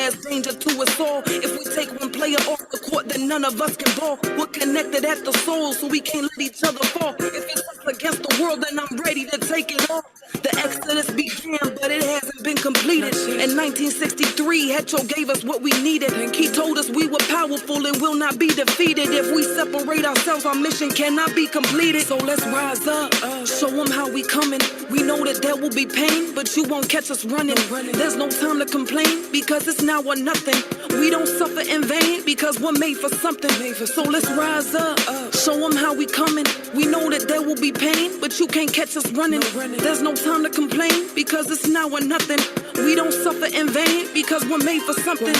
last danger to us all. If we take one player off the court, then none of us can ball. We're connected at the soul, so we can't let each other fall. If it's us against the world, then I'm ready to take it all. The exodus began, but it hasn't been completed. In 1963, Hetcho gave us what we needed. He told us we were powerful and will not be defeated. If we separate ourselves, our mission cannot be completed. So let's rise up, show them how we coming. We know that there will be pain, but you won't catch us running. There's no time to complain, because it's now or nothing. We don't suffer in vain, because we're made for something. So let's rise up, show them how we coming. We know that there will be pain, but you can't catch us running. There's no time to complain, because it's now or nothing. We don't suffer in vain, because we're made for something.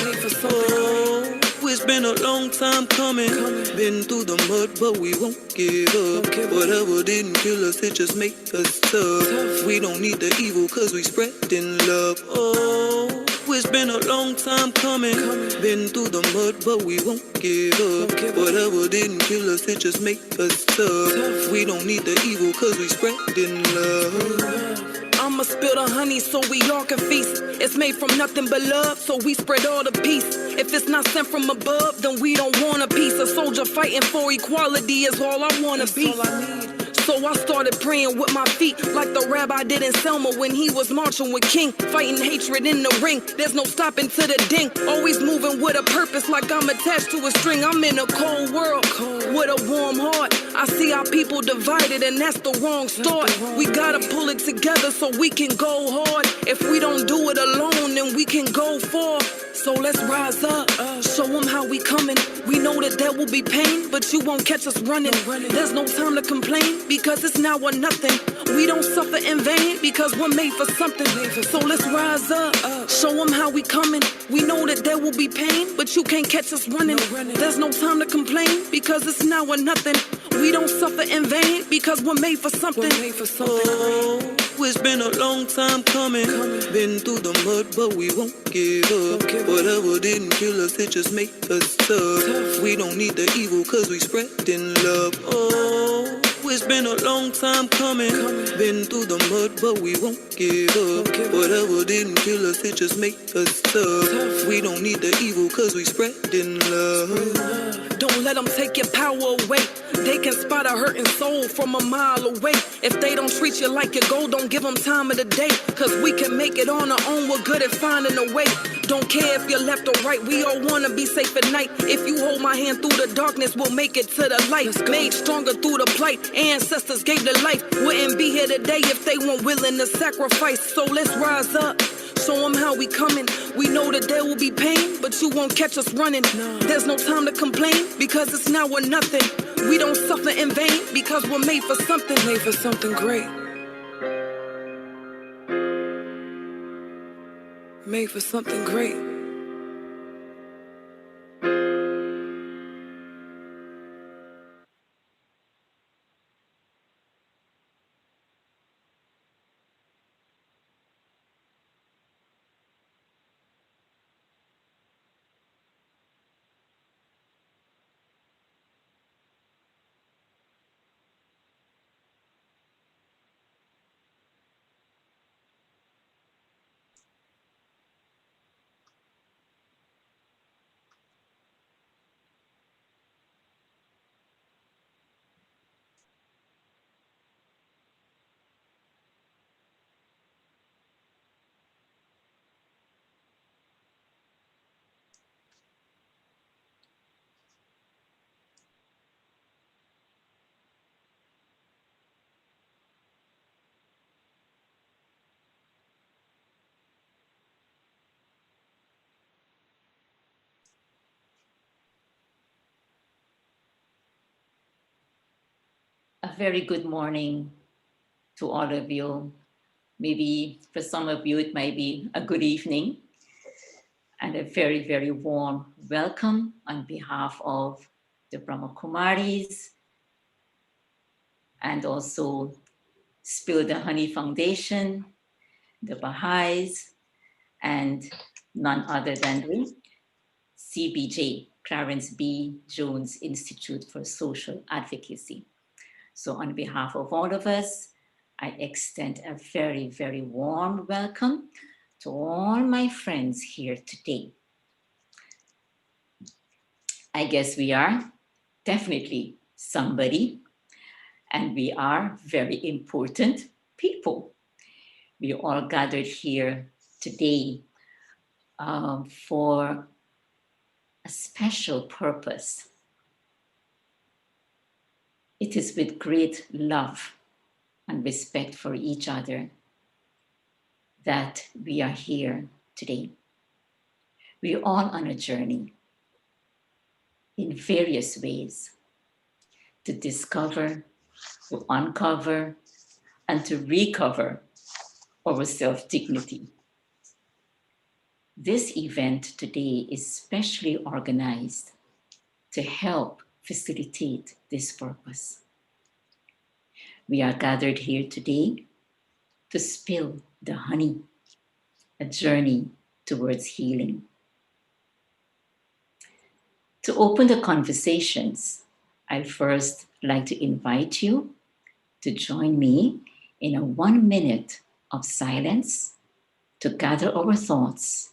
Oh, it's been a long time coming. Been through the mud, but we won't give up. Whatever didn't kill us, it just make us tough. We don't need the evil, cause we spreading love. Oh, it's been a long time coming. Been through the mud, but we won't give up. Whatever didn't kill us, it just make us tough. We don't need the evil, cause we spreading love. I'ma spill the honey so we all can feast. It's made from nothing but love, so we spread all the peace. If it's not sent from above, then we don't want a piece. A soldier fighting for equality is all I wanna be. So I started praying with my feet, like the rabbi did in Selma when he was marching with King, fighting hatred in the ring. There's no stopping to the ding. Always moving with a purpose, like I'm attached to a string. I'm in a cold world with a warm heart. I see our people divided, and that's the wrong start. We gotta pull it together so we can go hard. If we don't do it alone, then we can go far. So let's rise up, show them how we coming. We know that there will be pain, but you won't catch us running. There's no time to complain, because it's now or nothing. We don't suffer in vain, because we're made for something. So let's rise up, show them how we coming. We know that there will be pain, but you can't catch us running. There's no time to complain, because it's now or nothing. We don't suffer in vain, because we're made for something. Oh, it's been a long time coming. Been through the mud, but we won't give up. Whatever didn't kill us, it just make us tough. We don't need the evil, cause we spreading love. Oh, it's been a long time coming. Been through the mud, but we won't give up. Whatever didn't kill us, it just make us tough. We don't need the evil, cause we spreading love. Don't let them take your power away. They can spot a hurting soul from a mile away. If they don't treat you like your gold, don't give them time of the day. Cause we can make it on our own, we're good at finding a way. Don't care if you're left or right, we all wanna be safe at night. If you hold my hand through the darkness, we'll make it to the light. Made stronger through the plight, ancestors gave the life. Wouldn't be here today if they weren't willing to sacrifice. So let's rise up, show them how we coming. We know that there will be pain, but you won't catch us running. There's no time to complain, because it's now or nothing. We don't suffer in vain, because we're made for something. Made for something great. Made for something great. A very good morning to all of you. Maybe for some of you, it might be a good evening. And a very, very warm welcome on behalf of the Brahma Kumaris and also Spill the Honey Foundation, the Bahais, and none other than the CBJ, Clarence B. Jones Institute for Social Advocacy. So on behalf of all of us, I extend a very, very warm welcome to all my friends here today. I guess we are definitely somebody, and we are very important people. We all gathered here today for a special purpose. It is with great love and respect for each other that we are here today. We're all on a journey in various ways to discover, to uncover, and to recover our self-dignity. This event today is specially organized to help facilitate this purpose. We are gathered here today to spill the honey, a journey towards healing. To open the conversations, I'd first like to invite you to join me in a 1 minute of silence to gather our thoughts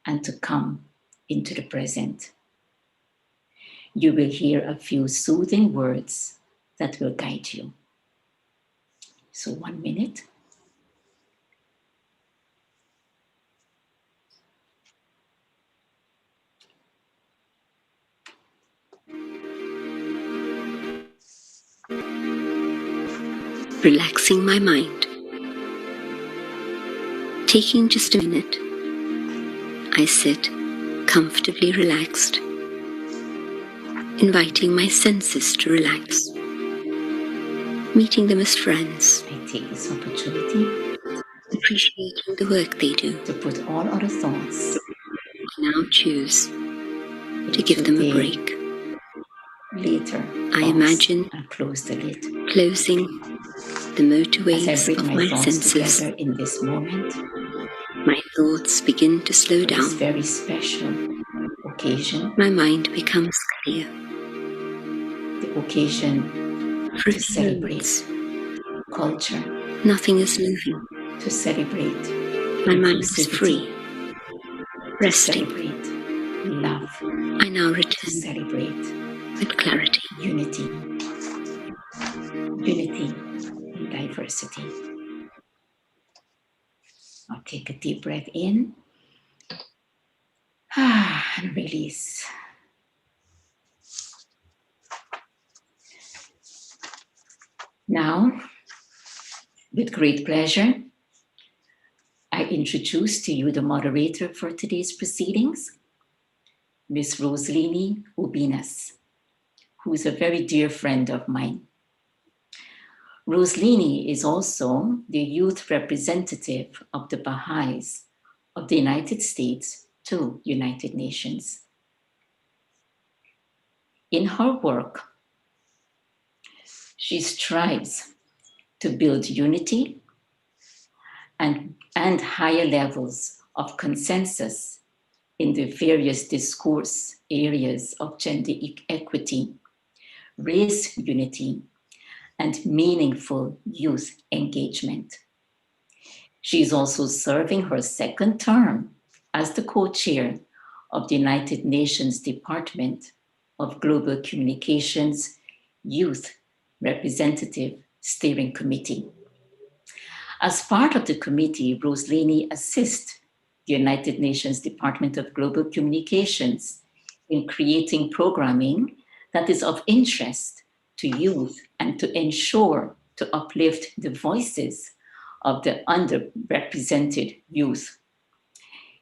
and to come into the present. You will hear a few soothing words that will guide you. So 1 minute. Relaxing my mind. Taking just a minute, I sit comfortably relaxed, inviting my senses to relax, meeting them as friends, I take this opportunity appreciating the work they do. to put all other thoughts. I now choose to give them a break. Later, I imagine and close the lid. closing the motorways As I bring of my my thoughts senses. together in this moment, My thoughts begin to slow for this down. very special occasion, My mind becomes clear. the occasion For a to few celebrate moments, culture, nothing is moving. to celebrate My mind is inclusivity, free, to resting. celebrate love, I now to return celebrate with clarity. unity, unity in diversity. Now take a deep breath in and release. Now, with great pleasure, I introduce to you the moderator for today's proceedings, Miss Rosleny Ubinas, who is a very dear friend of mine. Rosleny is also the youth representative of the Bahais of the United States to United Nations. In her work, she strives to build unity and higher levels of consensus in the various discourse areas of gender equity, race unity, and meaningful youth engagement. She is also serving her second term as the co-chair of the United Nations Department of Global Communications Youth Representative Steering Committee. As part of the committee, Rosleny assists the United Nations Department of Global Communications in creating programming that is of interest to youth and to ensure to uplift the voices of the underrepresented youth,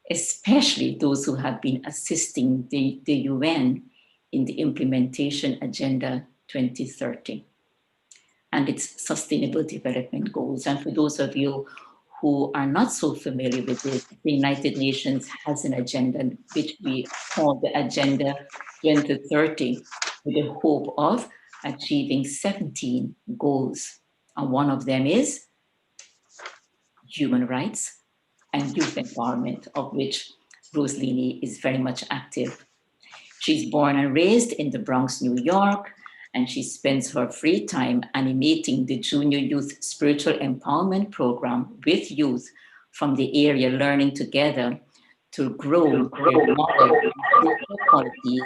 especially those who have been assisting the UN in the implementation Agenda 2030 and its Sustainable Development Goals. And for those of you who are not so familiar with it, the United Nations has an agenda which we call the Agenda 2030 with the hope of achieving 17 goals. And one of them is human rights and youth empowerment, of which Rosleny is very much active. She's born and raised in the Bronx, New York, and she spends her free time animating the Junior Youth Spiritual Empowerment Program with youth from the area learning together to grow their knowledge and social qualities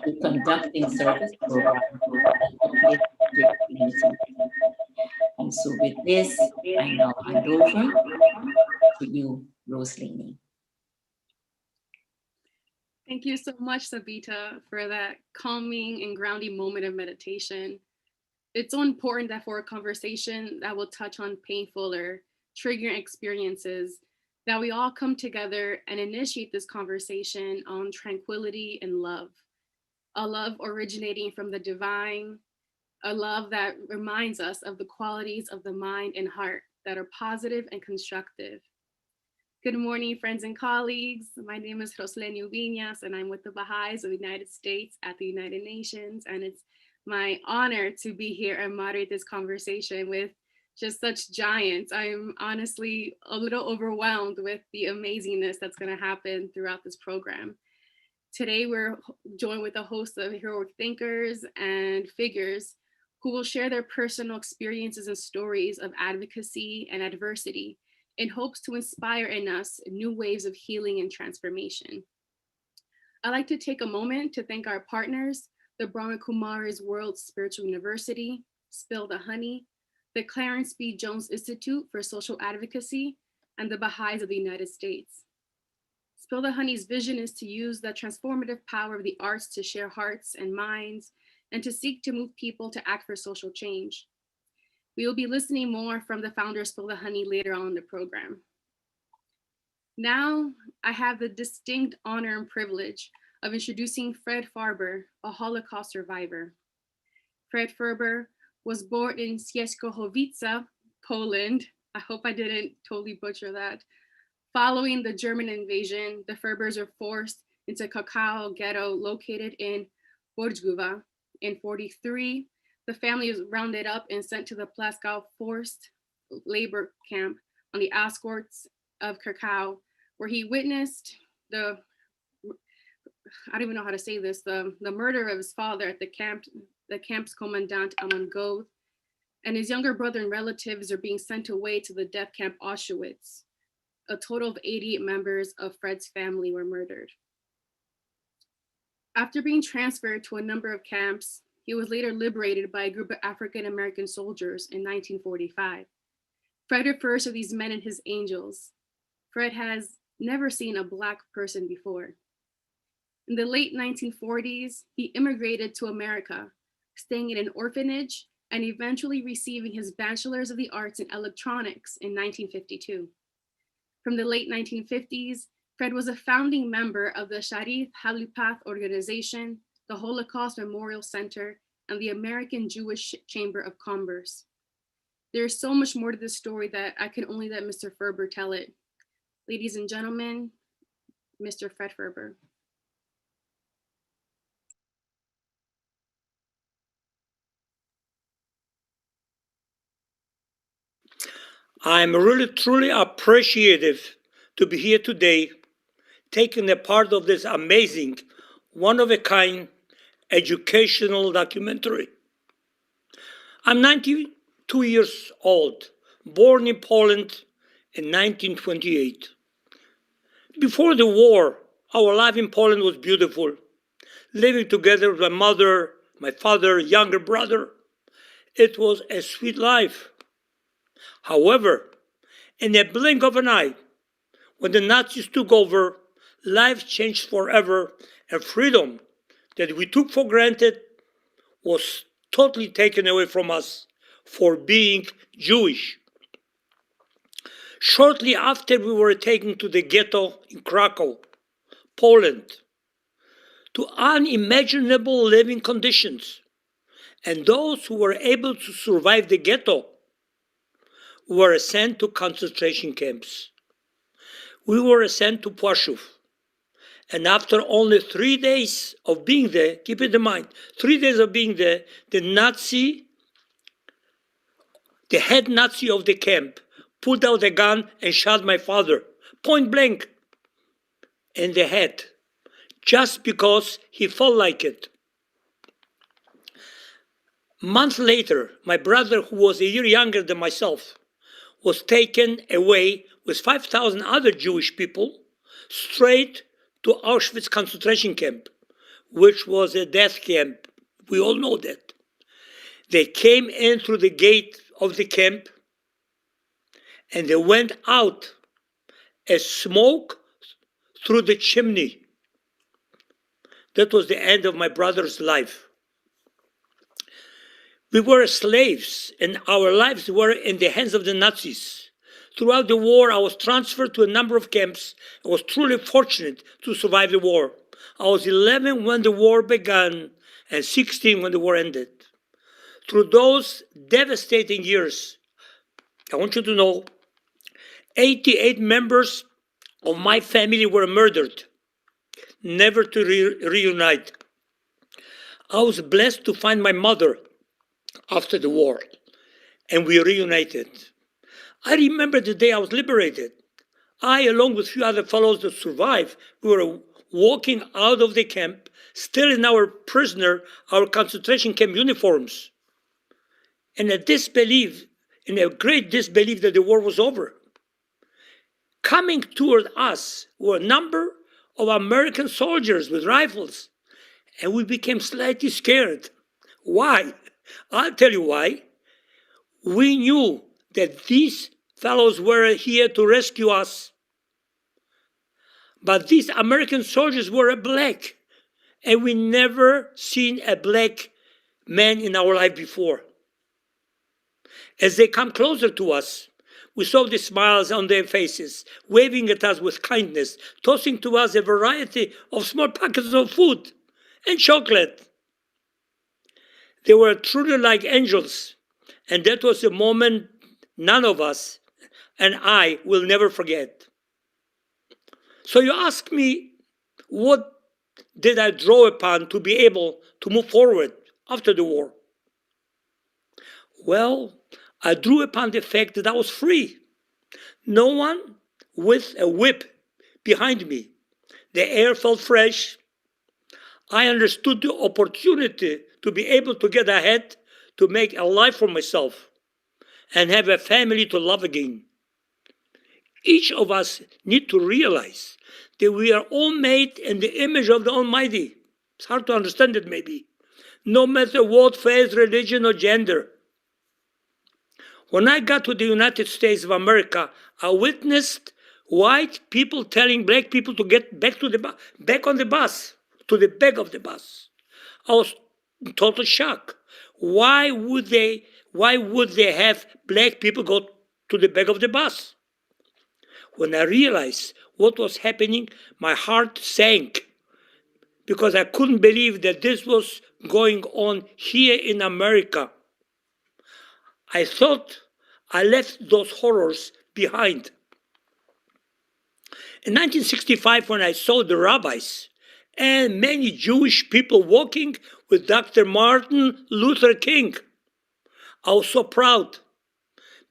through conducting service programs that uplift their community. And so with this, I now hand over to you, Rosleny. Thank you so much, Sabita, for that calming and grounding moment of meditation. It's so important that for a conversation that will touch on painful or triggering experiences, that we all come together and initiate this conversation on tranquility and love. A love originating from the divine, a love that reminds us of the qualities of the mind and heart that are positive and constructive. Good morning, friends and colleagues. My name is Rosleny Ubinas, and I'm with the Bahais of the United States at the United Nations. And it's my honor to be here and moderate this conversation with just such giants. I'm honestly a little overwhelmed with the amazingness that's going to happen throughout this program. Today, we're joined with a host of heroic thinkers and figures who will share their personal experiences and stories of advocacy and adversity in hopes to inspire in us new waves of healing and transformation. I'd like to take a moment to thank our partners, the Brahma Kumaris World Spiritual University, Spill the Honey, the Clarence B. Jones Institute for Social Advocacy, and the Bahais of the United States. Spill the Honey's vision is to use the transformative power of the arts to share hearts and minds and to seek to move people to act for social change. We will be listening more from the founder of Spill the Honey later on in the program. Now, I have the distinct honor and privilege of introducing Fred Ferber, a Holocaust survivor. Fred Ferber was born in Sieskohowice, Poland. I hope I didn't totally butcher that. Following the German invasion, the Ferbers were forced into Krakow ghetto located in Borguva. In 1943, the family was rounded up and sent to the Plaszow forced labor camp on the outskirts of Krakow, where he witnessed the, I don't even know how to say this, the murder of his father at the camp's commandant Amon Goth, and his younger brother and relatives are being sent away to the death camp Auschwitz. A total of 88 members of Fred's family were murdered. After being transferred to a number of camps, he was later liberated by a group of African-American soldiers in 1945. Fred refers to these men as his angels. Fred has never seen a Black person before. In the late 1940s, he immigrated to America, staying in an orphanage and eventually receiving his Bachelor's of the Arts in Electronics in 1952. From the late 1950s, Fred was a founding member of the Sharif Halupath Organization, the Holocaust Memorial Center, and the American Jewish Chamber of Commerce. There's so much more to this story that I can only let Mr. Ferber tell it. Ladies and gentlemen, Mr. Fred Ferber. I'm really truly appreciative to be here today, taking a part of this amazing, one-of-a-kind educational documentary. I'm 92 years old, born in Poland in 1928. Before the war, our life in Poland was beautiful. Living together with my mother, my father, younger brother. It was a sweet life. However, in a blink of an eye, when the Nazis took over, life changed forever, and freedom that we took for granted was totally taken away from us for being Jewish. Shortly after, we were taken to the ghetto in Krakow, Poland, to unimaginable living conditions. And those who were able to survive the ghetto were sent to concentration camps. We were sent to Płaszów. And after only 3 days of being there, keep it in mind, 3 days of being there, the head Nazi of the camp, pulled out a gun and shot my father, point blank, in the head, just because he felt like it. Months later, my brother, who was a year younger than myself, was taken away with 5,000 other Jewish people straight to Auschwitz concentration camp, which was a death camp. We all know that. They came in through the gate of the camp, and they went out as smoke through the chimney. That was the end of my brother's life. We were slaves, and our lives were in the hands of the Nazis. Throughout the war, I was transferred to a number of camps. I was truly fortunate to survive the war. I was 11 when the war began and 16 when the war ended. Through those devastating years, I want you to know, 88 members of my family were murdered, never to reunite. I was blessed to find my mother after the war, and we reunited. I remember the day I was liberated. I, along with a few other fellows that survived, we were walking out of the camp, still in our concentration camp uniforms, and in a great disbelief that the war was over. Coming toward us were a number of American soldiers with rifles, and we became slightly scared. Why? I'll tell you why. We knew that these fellows were here to rescue us. But these American soldiers were black, and we never seen a black man in our life before. As they come closer to us, we saw the smiles on their faces, waving at us with kindness, tossing to us a variety of small packets of food and chocolate. They were truly like angels, and that was a moment none of us and I will never forget. So you ask me, what did I draw upon to be able to move forward after the war? Well, I drew upon the fact that I was free. No one with a whip behind me. The air felt fresh. I understood the opportunity to be able to get ahead, to make a life for myself, and have a family to love again. Each of us need to realize that we are all made in the image of the Almighty. It's hard to understand it maybe. No matter what faith, religion, or gender. When I got to the United States of America, I witnessed white people telling black people to get back to the back on the bus, to the back of the bus. I was in total shock. Why would they have black people go to the back of the bus? When I realized what was happening, my heart sank because I couldn't believe that this was going on here in America. I thought I left those horrors behind. In 1965, when I saw the rabbis and many Jewish people walking with Dr. Martin Luther King, I was so proud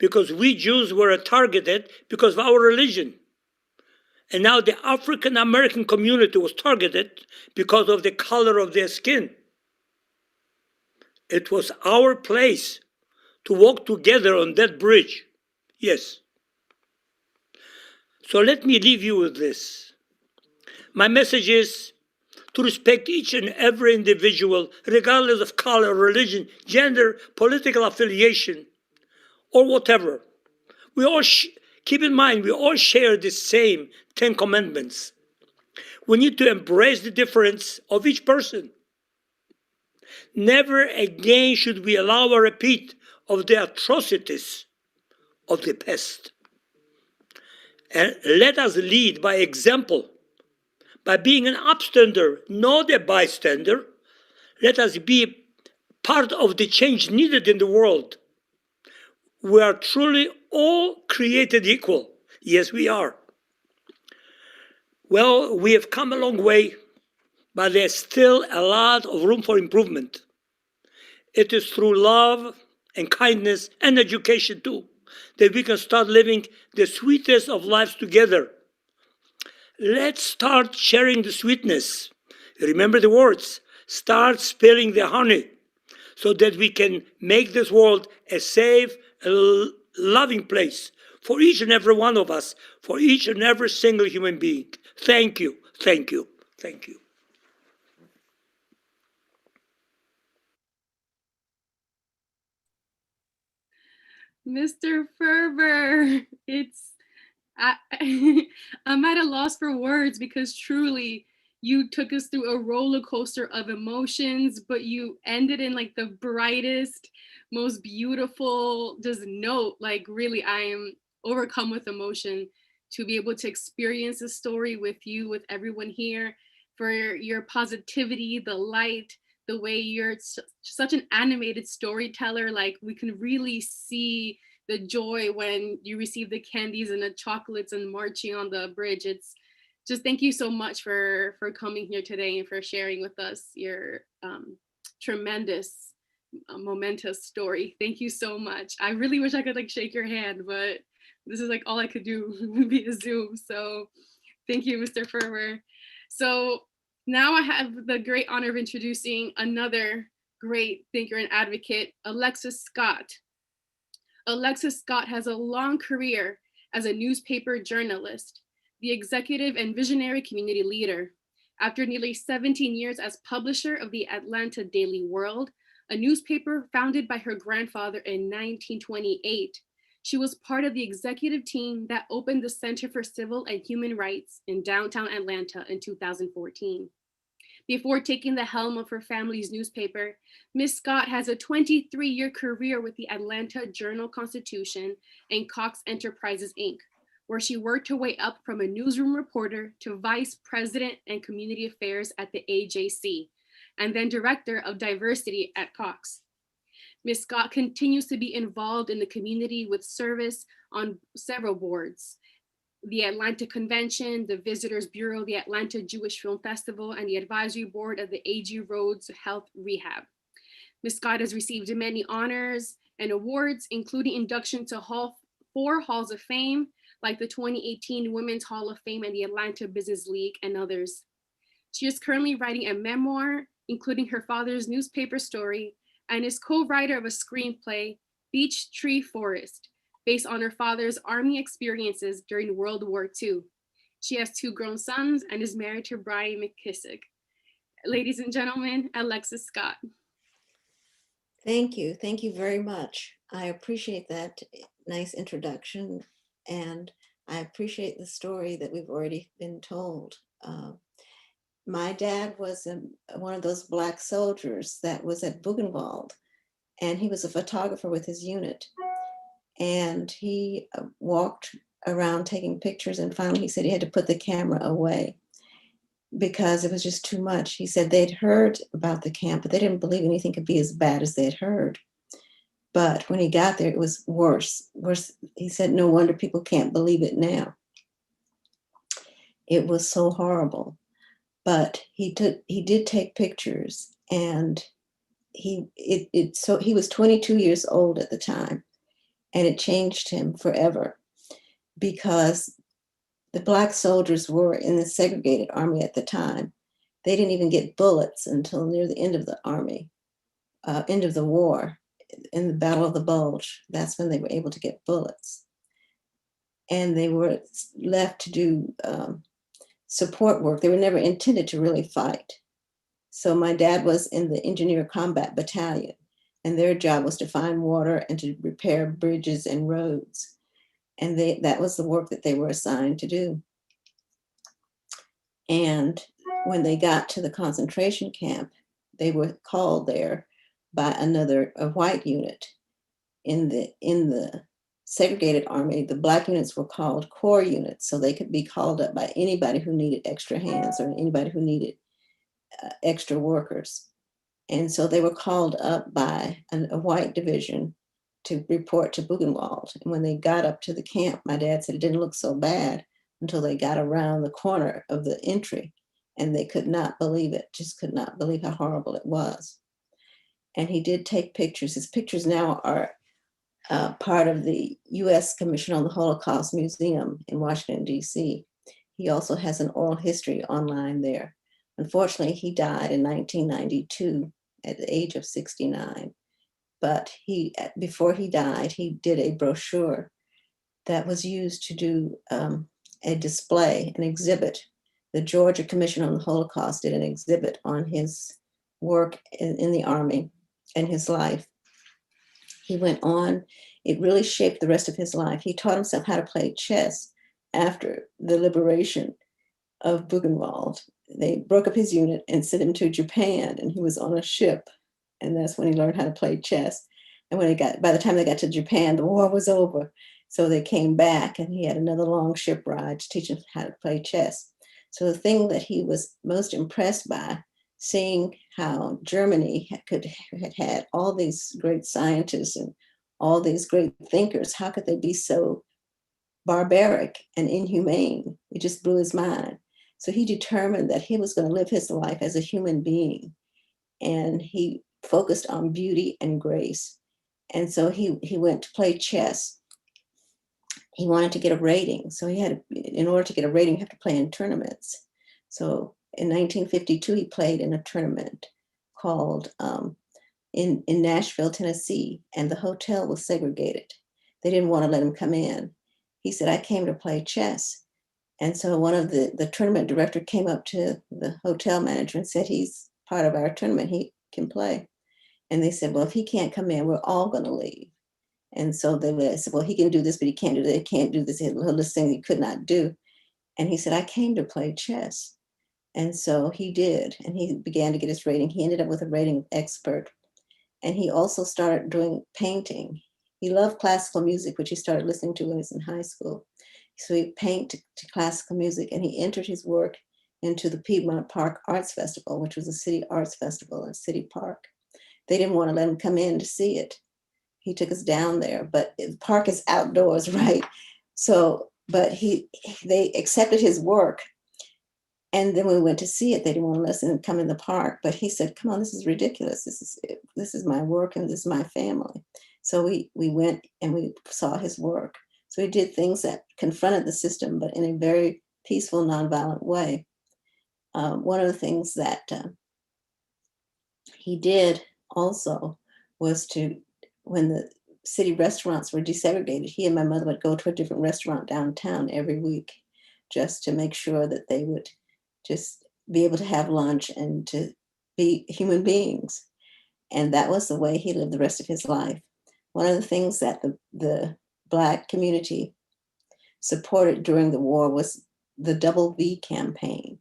because we Jews were targeted because of our religion. And now the African American community was targeted because of the color of their skin. It was our place to walk together on that bridge. Yes. So let me leave you with this. My message is to respect each and every individual, regardless of color, religion, gender, political affiliation, or whatever. We all keep in mind, we all share the same 10 commandments. We need to embrace the difference of each person. Never again should we allow a repeat of the atrocities of the past. And let us lead by example, by being an upstander, not a bystander. Let us be part of the change needed in the world. We are truly all created equal. Yes, we are. Well, we have come a long way, but there's still a lot of room for improvement. It is through love and kindness and education too that we can start living the sweetest of lives together. Let's start sharing the sweetness. Remember the words, start spilling the honey so that we can make this world a safe and loving place for each and every one of us, for each and every single human being. Thank you, thank you, thank you. Mr. Ferber, I, I'm at a loss for words because truly you took us through a roller coaster of emotions, but you ended in like the brightest, most beautiful just note. Like really, I am overcome with emotion to be able to experience this story with you, with everyone here, for your positivity, the light, the way you're such an animated storyteller. Like we can really see the joy when you receive the candies and the chocolates and marching on the bridge. It's just thank you so much for coming here today and for sharing with us your tremendous momentous story. Thank you so much. I really wish I could like shake your hand, but this is like all I could do via Zoom. So thank you, Mr. Ferber. So now I have the great honor of introducing another great thinker and advocate, Alexis Scott. Alexis Scott has a long career as a newspaper journalist, the executive and visionary community leader. After nearly 17 years as publisher of the Atlanta Daily World, a newspaper founded by her grandfather in 1928, she was part of the executive team that opened the Center for Civil and Human Rights in downtown Atlanta in 2014. Before taking the helm of her family's newspaper, Ms. Scott has a 23-year career with the Atlanta Journal-Constitution and Cox Enterprises, Inc., where she worked her way up from a newsroom reporter to vice president and community affairs at the AJC, and then director of diversity at Cox. Ms. Scott continues to be involved in the community with service on several boards: the Atlanta Convention, the Visitors Bureau, the Atlanta Jewish Film Festival, and the advisory board of the A.G. Rhodes Health Rehab. Ms. Scott has received many honors and awards, including induction to 4 Halls of Fame, like the 2018 Women's Hall of Fame and the Atlanta Business League, and others. She is currently writing a memoir, including her father's newspaper story, and is co-writer of a screenplay, Beech Tree Forest, based on her father's Army experiences during World War II. She has 2 grown sons and is married to Brian McKissick. Ladies and gentlemen, Alexis Scott. Thank you. Thank you very much. I appreciate that nice introduction, and I appreciate the story that we've already been told. My dad was one of those Black soldiers that was at Buchenwald, and he was a photographer with his unit. And he walked around taking pictures, and finally he said he had to put the camera away because it was just too much. He said they'd heard about the camp, but they didn't believe anything could be as bad as they'd heard. But when he got there, it was worse. He said, no wonder people can't believe it now. It was so horrible. But he did take pictures, and he was 22 years old at the time. And it changed him forever, because the Black soldiers were in the segregated army at the time. They didn't even get bullets until near the end of the army, end of the war, in the Battle of the Bulge. That's when they were able to get bullets. And they were left to do support work. They were never intended to really fight. So my dad was in the Engineer Combat Battalion, and their job was to find water and to repair bridges and roads. And that was the work that they were assigned to do. And when they got to the concentration camp, they were called there by a white unit. In the segregated army, the Black units were called corps units, so they could be called up by anybody who needed extra hands or anybody who needed extra workers. And so they were called up by a white division to report to Buchenwald. And when they got up to the camp, my dad said it didn't look so bad until they got around the corner of the entry, and they could not believe it, just could not believe how horrible it was. And he did take pictures. His pictures now are part of the U.S. Commission on the Holocaust Museum in Washington, D.C. He also has an oral history online there. Unfortunately, he died in 1992 at the age of 69. But before he died, he did a brochure that was used to do a display, an exhibit. The Georgia Commission on the Holocaust did an exhibit on his work in the Army and his life. He went on, it really shaped the rest of his life. He taught himself how to play chess after the liberation of Buchenwald. They broke up his unit and sent him to Japan, and he was on a ship. And that's when he learned how to play chess. And by the time they got to Japan, the war was over. So they came back, and he had another long ship ride to teach him how to play chess. So the thing that he was most impressed by, seeing how Germany had all these great scientists and all these great thinkers, how could they be so barbaric and inhumane? It just blew his mind. So he determined that he was going to live his life as a human being. And he focused on beauty and grace. And so he went to play chess. He wanted to get a rating. So in order to get a rating, you have to play in tournaments. So in 1952, he played in a tournament called in Nashville, Tennessee, and the hotel was segregated. They didn't want to let him come in. He said, I came to play chess. And so one of the tournament director came up to the hotel manager and said, he's part of our tournament, he can play. And they said, well, if he can't come in, we're all going to leave. And so they said, well, he can do this, but he can't do that. He can't do this. He had a list of things he could not do. And he said, I came to play chess. And so he did. And he began to get his rating. He ended up with a rating of expert. And he also started doing painting. He loved classical music, which he started listening to when he was in high school. So he painted to classical music, and he entered his work into the Piedmont Park Arts Festival, which was a city arts festival in City Park. They didn't want to let him come in to see it. He took us down there, but the park is outdoors, right? So, but they accepted his work. And then when we went to see it, they didn't want to let him come in the park. But he said, come on, this is ridiculous. This is my work and this is my family. So we went and we saw his work. So he did things that confronted the system, but in a very peaceful, nonviolent way. One of the things that he did also was when the city restaurants were desegregated, he and my mother would go to a different restaurant downtown every week just to make sure that they would just be able to have lunch and to be human beings. And that was the way he lived the rest of his life. One of the things that the Black community supported during the war was the Double V campaign.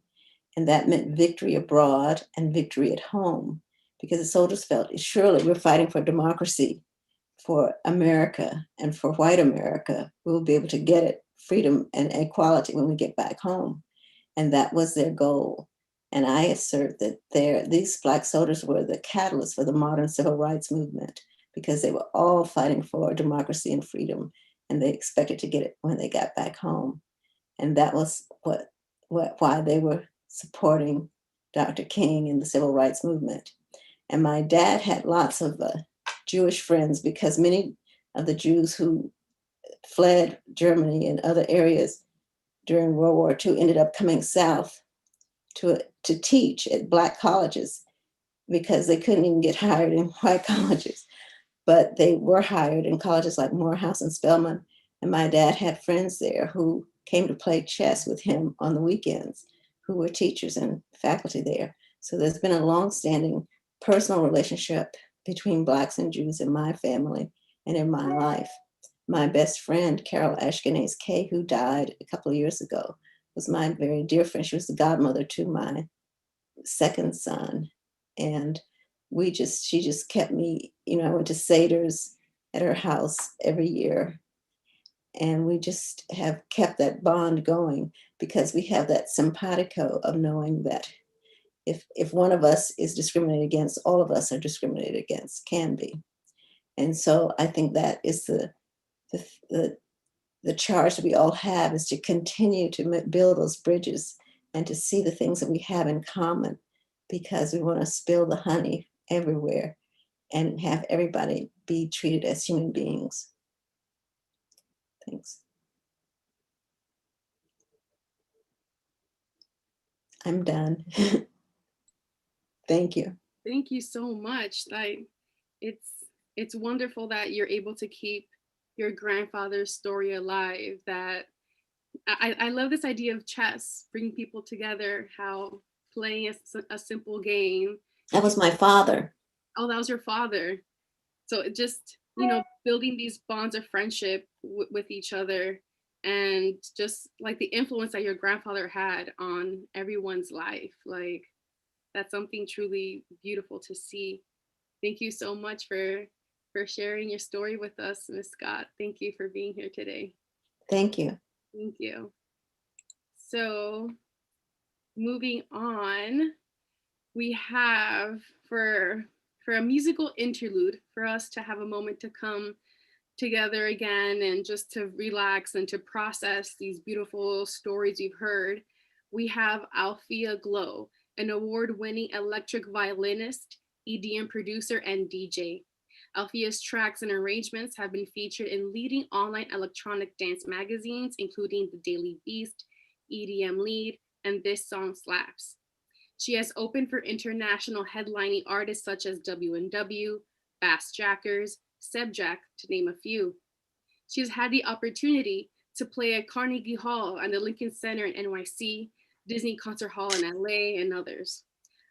And that meant victory abroad and victory at home, because the soldiers felt, surely we're fighting for democracy, for America, and for white America. We'll be able to get it, freedom and equality, when we get back home. And that was their goal. And I assert that these Black soldiers were the catalyst for the modern civil rights movement, because they were all fighting for democracy and freedom, and they expected to get it when they got back home. And that was why they were supporting Dr. King and the civil rights movement. And my dad had lots of Jewish friends, because many of the Jews who fled Germany and other areas during World War II ended up coming south to teach at Black colleges, because they couldn't even get hired in white colleges. But they were hired in colleges like Morehouse and Spelman. And my dad had friends there who came to play chess with him on the weekends, who were teachers and faculty there. So there's been a longstanding personal relationship between Blacks and Jews in my family and in my life. My best friend, Carol Ashkenaz Kay, who died a couple of years ago, was my very dear friend. She was the godmother to my second son. And she just kept me, I went to Seder's at her house every year. And we just have kept that bond going, because we have that simpatico of knowing that if one of us is discriminated against, all of us are discriminated against, can be. And so I think that is the charge that we all have, is to continue to build those bridges and to see the things that we have in common, because we want to spill the honey everywhere and have everybody be treated as human beings. Thanks. I'm done. Thank you. Thank you so much. It's wonderful that you're able to keep your grandfather's story alive. That I love this idea of chess, bringing people together, how playing a simple game. That was my father. Oh, that was your father. So it just, you know, building these bonds of friendship with each other, and just like the influence that your grandfather had on everyone's life. Like, that's something truly beautiful to see. Thank you so much for sharing your story with us, Ms. Scott. Thank you for being here today. Thank you. Thank you. So moving on, we have for a musical interlude, for us to have a moment to come together again and just to relax and to process these beautiful stories you've heard. We have Althea Glow, an award-winning electric violinist, EDM producer, and DJ. Althea's tracks and arrangements have been featured in leading online electronic dance magazines, including The Daily Beast, EDM Lead, and This Song Slaps. She has opened for international headlining artists such as W&W, Bass Jackers, Seb Jack, to name a few. She has had the opportunity to play at Carnegie Hall and the Lincoln Center in NYC, Disney Concert Hall in LA, and others.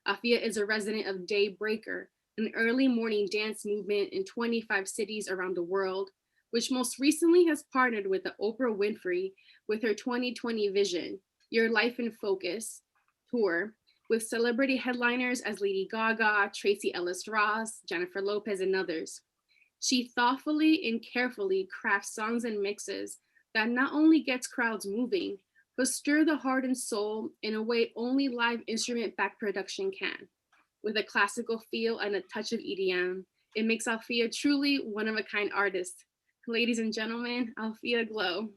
Althea is a resident of Daybreaker, an early morning dance movement in 25 cities around the world, which most recently has partnered with the Oprah Winfrey with her 2020 Vision, Your Life in Focus tour, with celebrity headliners as Lady Gaga, Tracy Ellis Ross, Jennifer Lopez, and others. She thoughtfully and carefully crafts songs and mixes that not only gets crowds moving, but stir the heart and soul in a way only live instrument-backed production can. With a classical feel and a touch of EDM, it makes Althea truly one-of-a-kind artist. Ladies and gentlemen, Althea Glow.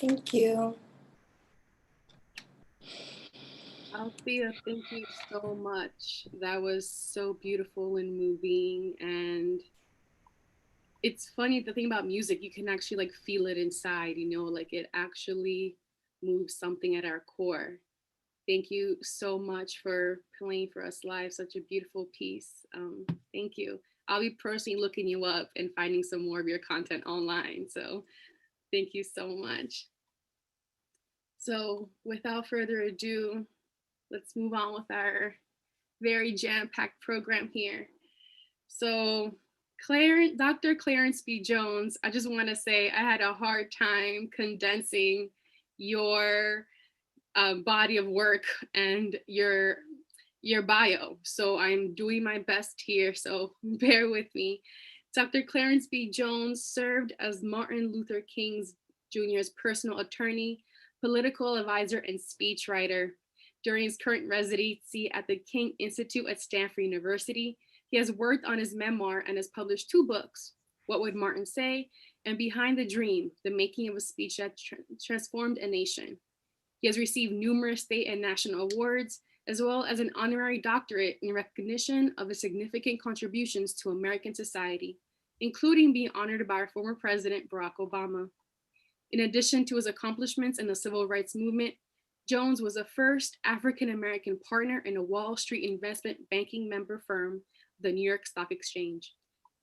Thank you. Althea, thank you so much. That was so beautiful and moving. And it's funny, the thing about music, you can actually like feel it inside, you know, like it actually moves something at our core. Thank you so much for playing for us live. Such a beautiful piece. Thank you. I'll be personally looking you up and finding some more of your content online. So thank you so much. So without further ado, let's move on with our very jam-packed program here. So Dr. Clarence B. Jones, I just want to say I had a hard time condensing your body of work and your bio. So I'm doing my best here, so bear with me. Dr. Clarence B. Jones served as Martin Luther King Jr.'s personal attorney, political advisor, and speechwriter. During his current residency at the King Institute at Stanford University, he has worked on his memoir and has published 2 books, What Would Martin Say? And Behind the Dream, The Making of a Speech That Transformed a Nation. He has received numerous state and national awards, as well as an honorary doctorate in recognition of his significant contributions to American society, including being honored by our former president, Barack Obama. In addition to his accomplishments in the civil rights movement, Jones was the first African-American partner in a Wall Street investment banking member firm, the New York Stock Exchange.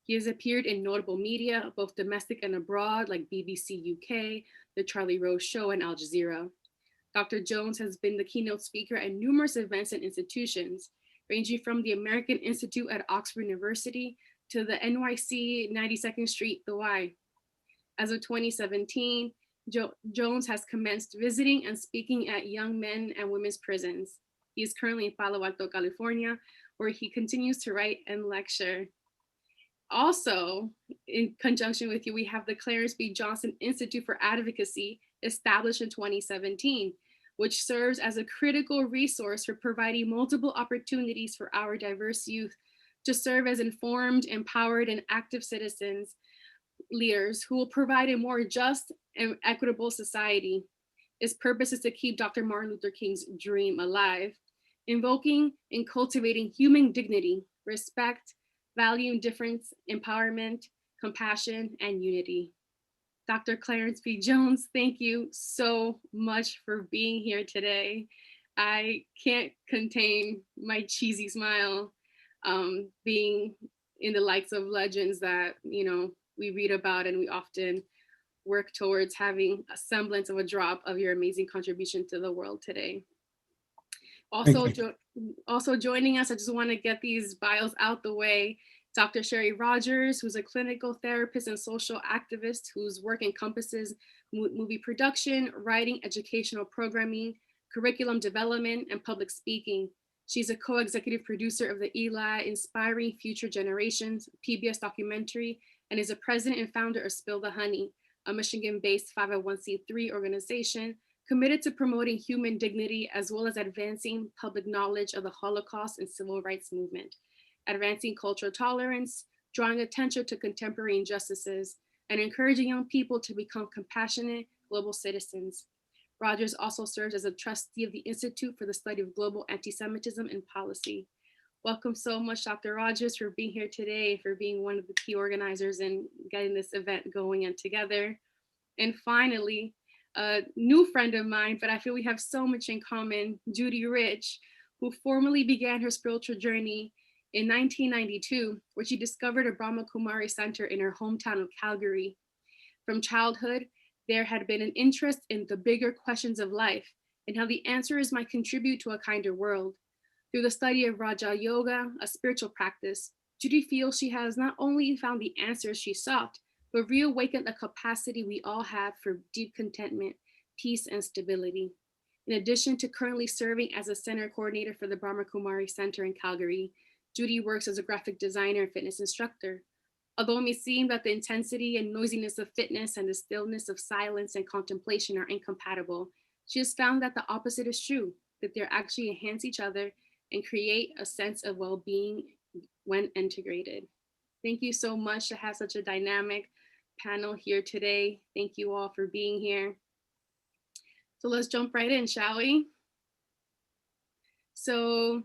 He has appeared in notable media, both domestic and abroad, like BBC UK, The Charlie Rose Show, and Al Jazeera. Dr. Jones has been the keynote speaker at numerous events and institutions, ranging from the American Institute at Oxford University to the NYC 92nd Street, the Y. As of 2017, Jones has commenced visiting and speaking at young men and women's prisons. He is currently in Palo Alto, California, where he continues to write and lecture. Also, in conjunction with you, we have the Clarence B. Johnson Institute for Advocacy, established in 2017, which serves as a critical resource for providing multiple opportunities for our diverse youth to serve as informed, empowered, and active citizens, leaders who will provide a more just and equitable society. Its purpose is to keep Dr. Martin Luther King's dream alive, invoking and cultivating human dignity, respect, valuing difference, empowerment, compassion, and unity. Dr. Clarence B. Jones, thank you so much for being here today. I can't contain my cheesy smile being in the likes of legends that, you know, we read about and we often work towards having a semblance of a drop of your amazing contribution to the world today. Also joining us, I just want to get these bios out the way. Dr. Shari Rogers, who's a clinical therapist and social activist whose work encompasses movie production, writing, educational programming, curriculum development, and public speaking. She's a co-executive producer of the Eli Inspiring Future Generations PBS documentary, and is a president and founder of Spill the Honey, a Michigan-based 501c3 organization committed to promoting human dignity as well as advancing public knowledge of the Holocaust and civil rights movement, advancing cultural tolerance, drawing attention to contemporary injustices, and encouraging young people to become compassionate global citizens. Rogers also serves as a trustee of the Institute for the Study of Global Anti-Semitism and Policy. Welcome so much, Dr. Rogers, for being here today, for being one of the key organizers and getting this event going and together. And finally, a new friend of mine, but I feel we have so much in common, Judi Rich, who formally began her spiritual journey in 1992, where she discovered a Brahma Kumaris center in her hometown of Calgary. From childhood, there had been an interest in the bigger questions of life and how the answers might contribute to a kinder world. Through the study of Raja Yoga, a spiritual practice, Judi feels she has not only found the answers she sought, but reawakened the capacity we all have for deep contentment, peace, and stability. In addition to currently serving as a center coordinator for the Brahma Kumaris Center in Calgary, Judi works as a graphic designer and fitness instructor. Although it may seem that the intensity and noisiness of fitness and the stillness of silence and contemplation are incompatible, she has found that the opposite is true, that they actually enhance each other and create a sense of well-being when integrated. Thank you so much to have such a dynamic panel here today. Thank you all for being here. So let's jump right in, shall we? So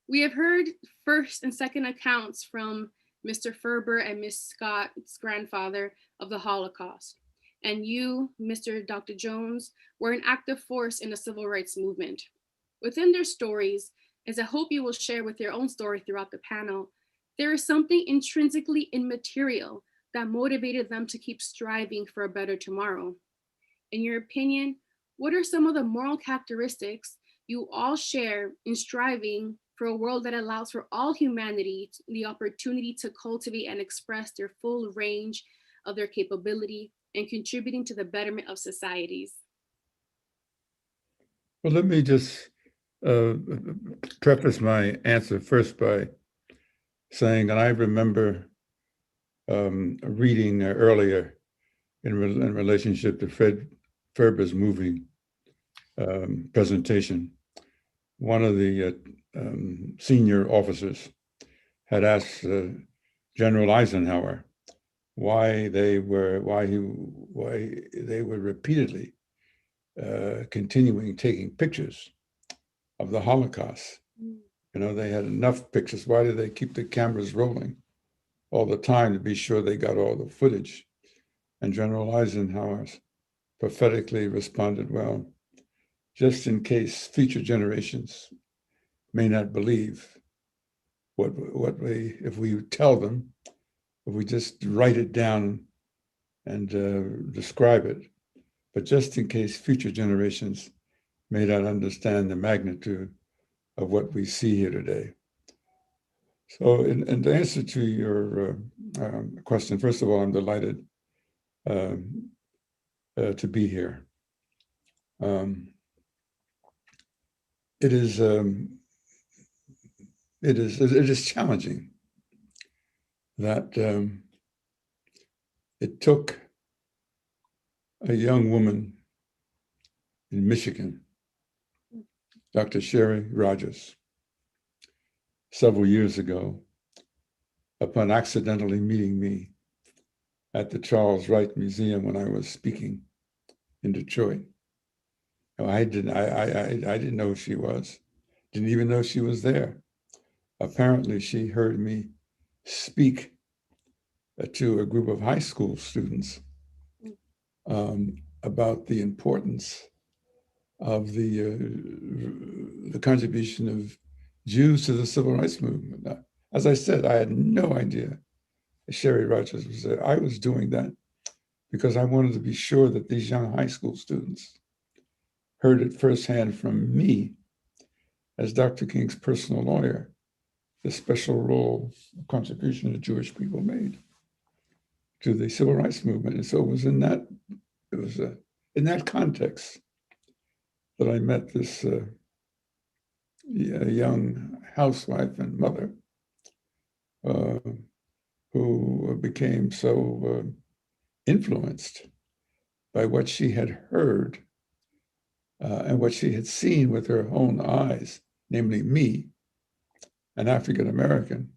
we have heard first and second accounts from Mr. Ferber and Miss Scott's grandfather of the Holocaust. And you, Mr. Dr. Jones, were an active force in the civil rights movement. Within their stories, as I hope you will share with your own story throughout the panel, there is something intrinsically immaterial that motivated them to keep striving for a better tomorrow. In your opinion, what are some of the moral characteristics you all share in striving for a world that allows for all humanity the opportunity to cultivate and express their full range of their capability and contributing to the betterment of societies? Well, let me just preface my answer first by saying that I remember reading earlier in relationship to Fred Ferber's movie presentation. One of the senior officers had asked General Eisenhower why they were repeatedly continuing taking pictures of the Holocaust. You know, they had enough pictures. Why did they keep the cameras rolling all the time to be sure they got all the footage? And General Eisenhower prophetically responded, well, just in case future generations may not believe if we tell them, if we just write it down and describe it, but just in case future generations may not understand the magnitude of what we see here today. So in the answer to your question, first of all, I'm delighted to be here. It is challenging that it took a young woman in Michigan, Dr. Shari Rogers, several years ago, upon accidentally meeting me at the Charles Wright Museum when I was speaking in Detroit. I didn't know who she was, didn't even know she was there. Apparently, she heard me speak to a group of high school students about the importance of the contribution of Jews to the civil rights movement. As I said, I had no idea Shari Rogers was there. I was doing that because I wanted to be sure that these young high school students heard it firsthand from me as Dr. King's personal lawyer, the special role of contribution the Jewish people made to the civil rights movement. And so it was in that context that I met this young housewife and mother who became so influenced by what she had heard and what she had seen with her own eyes, namely me, an African American,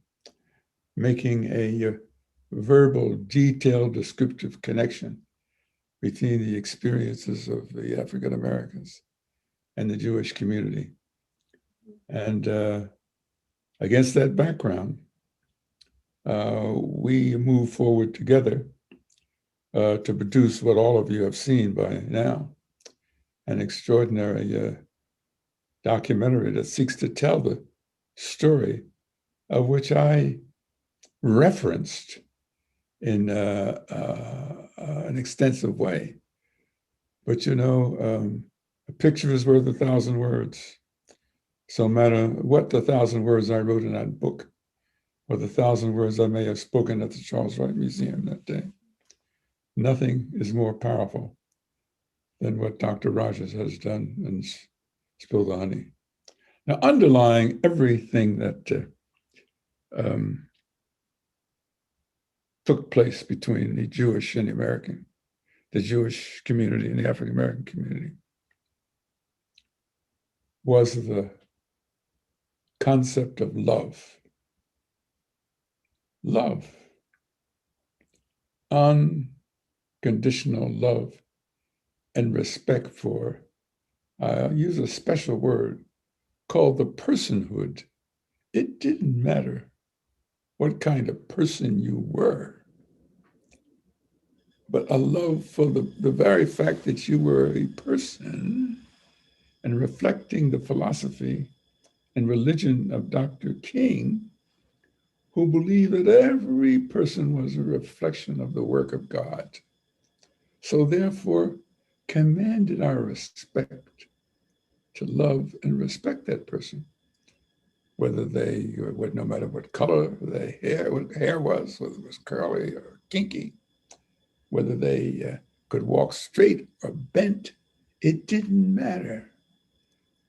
making a verbal, detailed, descriptive connection between the experiences of the African Americans and the Jewish community. And against that background, we move forward together to produce what all of you have seen by now, an extraordinary documentary that seeks to tell the story of which I referenced in an extensive way. But you know, a picture is worth 1,000 words. So no matter what the 1,000 words I wrote in that book, or the 1,000 words I may have spoken at the Charles Wright Museum that day, nothing is more powerful than what Dr. Rogers has done and spilled the honey. Now, underlying everything that took place between the Jewish and the Jewish community and the African American community was the concept of love. Love. Unconditional love and respect for I use a special word called the personhood. It didn't matter what kind of person you were, but a love for the very fact that you were a person and reflecting the philosophy and religion of Dr. King, who believed that every person was a reflection of the work of God. So therefore, commanded our respect to love and respect that person, whether no matter what color what hair was, whether it was curly or kinky, whether they could walk straight or bent, it didn't matter.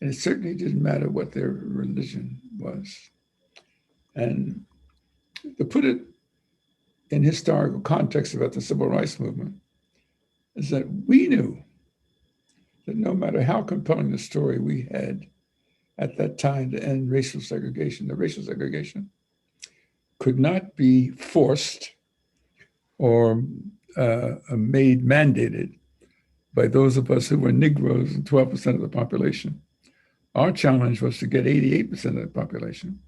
And it certainly didn't matter what their religion was. And to put it in historical context about the civil rights movement, is that we knew that no matter how compelling the story we had at that time to end racial segregation, the racial segregation could not be forced or mandated by those of us who were Negroes and 12% of the population. Our challenge was to get 88% of the population.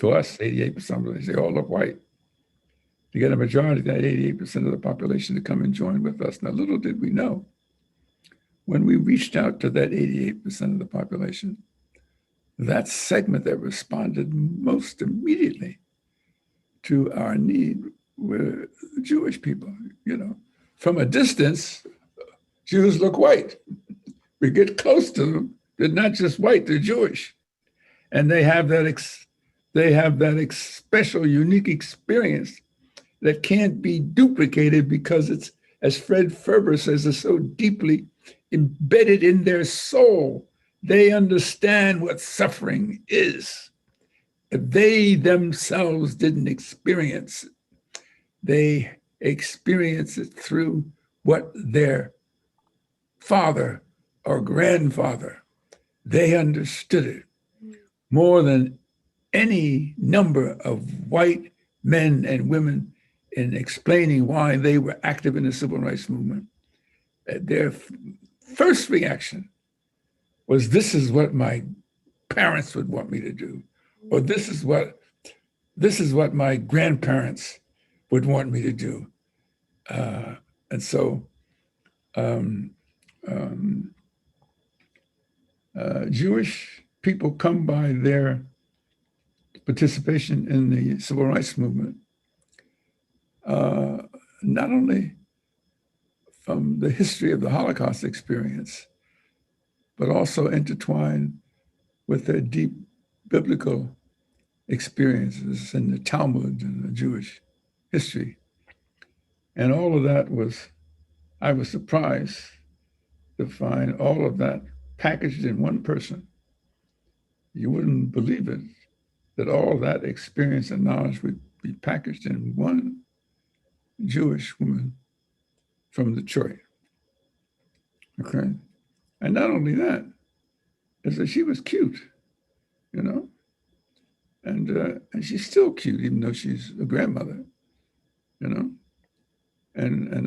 To us, 88%, they all look white. To get a majority of that 88% of the population to come and join with us. Now, little did we know, when we reached out to that 88% of the population, that segment that responded most immediately to our need were Jewish people. From a distance, Jews look white. We get close to them, they're not just white, they're Jewish. And they have that special, unique experience that can't be duplicated because it's, as Fred Ferber says, it's so deeply embedded in their soul. They understand what suffering is. If they themselves didn't experience it, they experience it through what their father or grandfather, they understood it more than any number of white men and women in explaining why they were active in the civil rights movement. Their first reaction was, this is what my parents would want me to do, or this is what my grandparents would want me to do. And so Jewish people come by their participation in the civil rights movement, not only from the history of the Holocaust experience, but also intertwined with their deep biblical experiences in the Talmud and the Jewish history. And all of that I was surprised to find all of that packaged in one person. You wouldn't believe it, that all that experience and knowledge would be packaged in one Jewish woman from Detroit. Okay? And not only that, is that she was cute, and she's still cute, even though she's a grandmother, And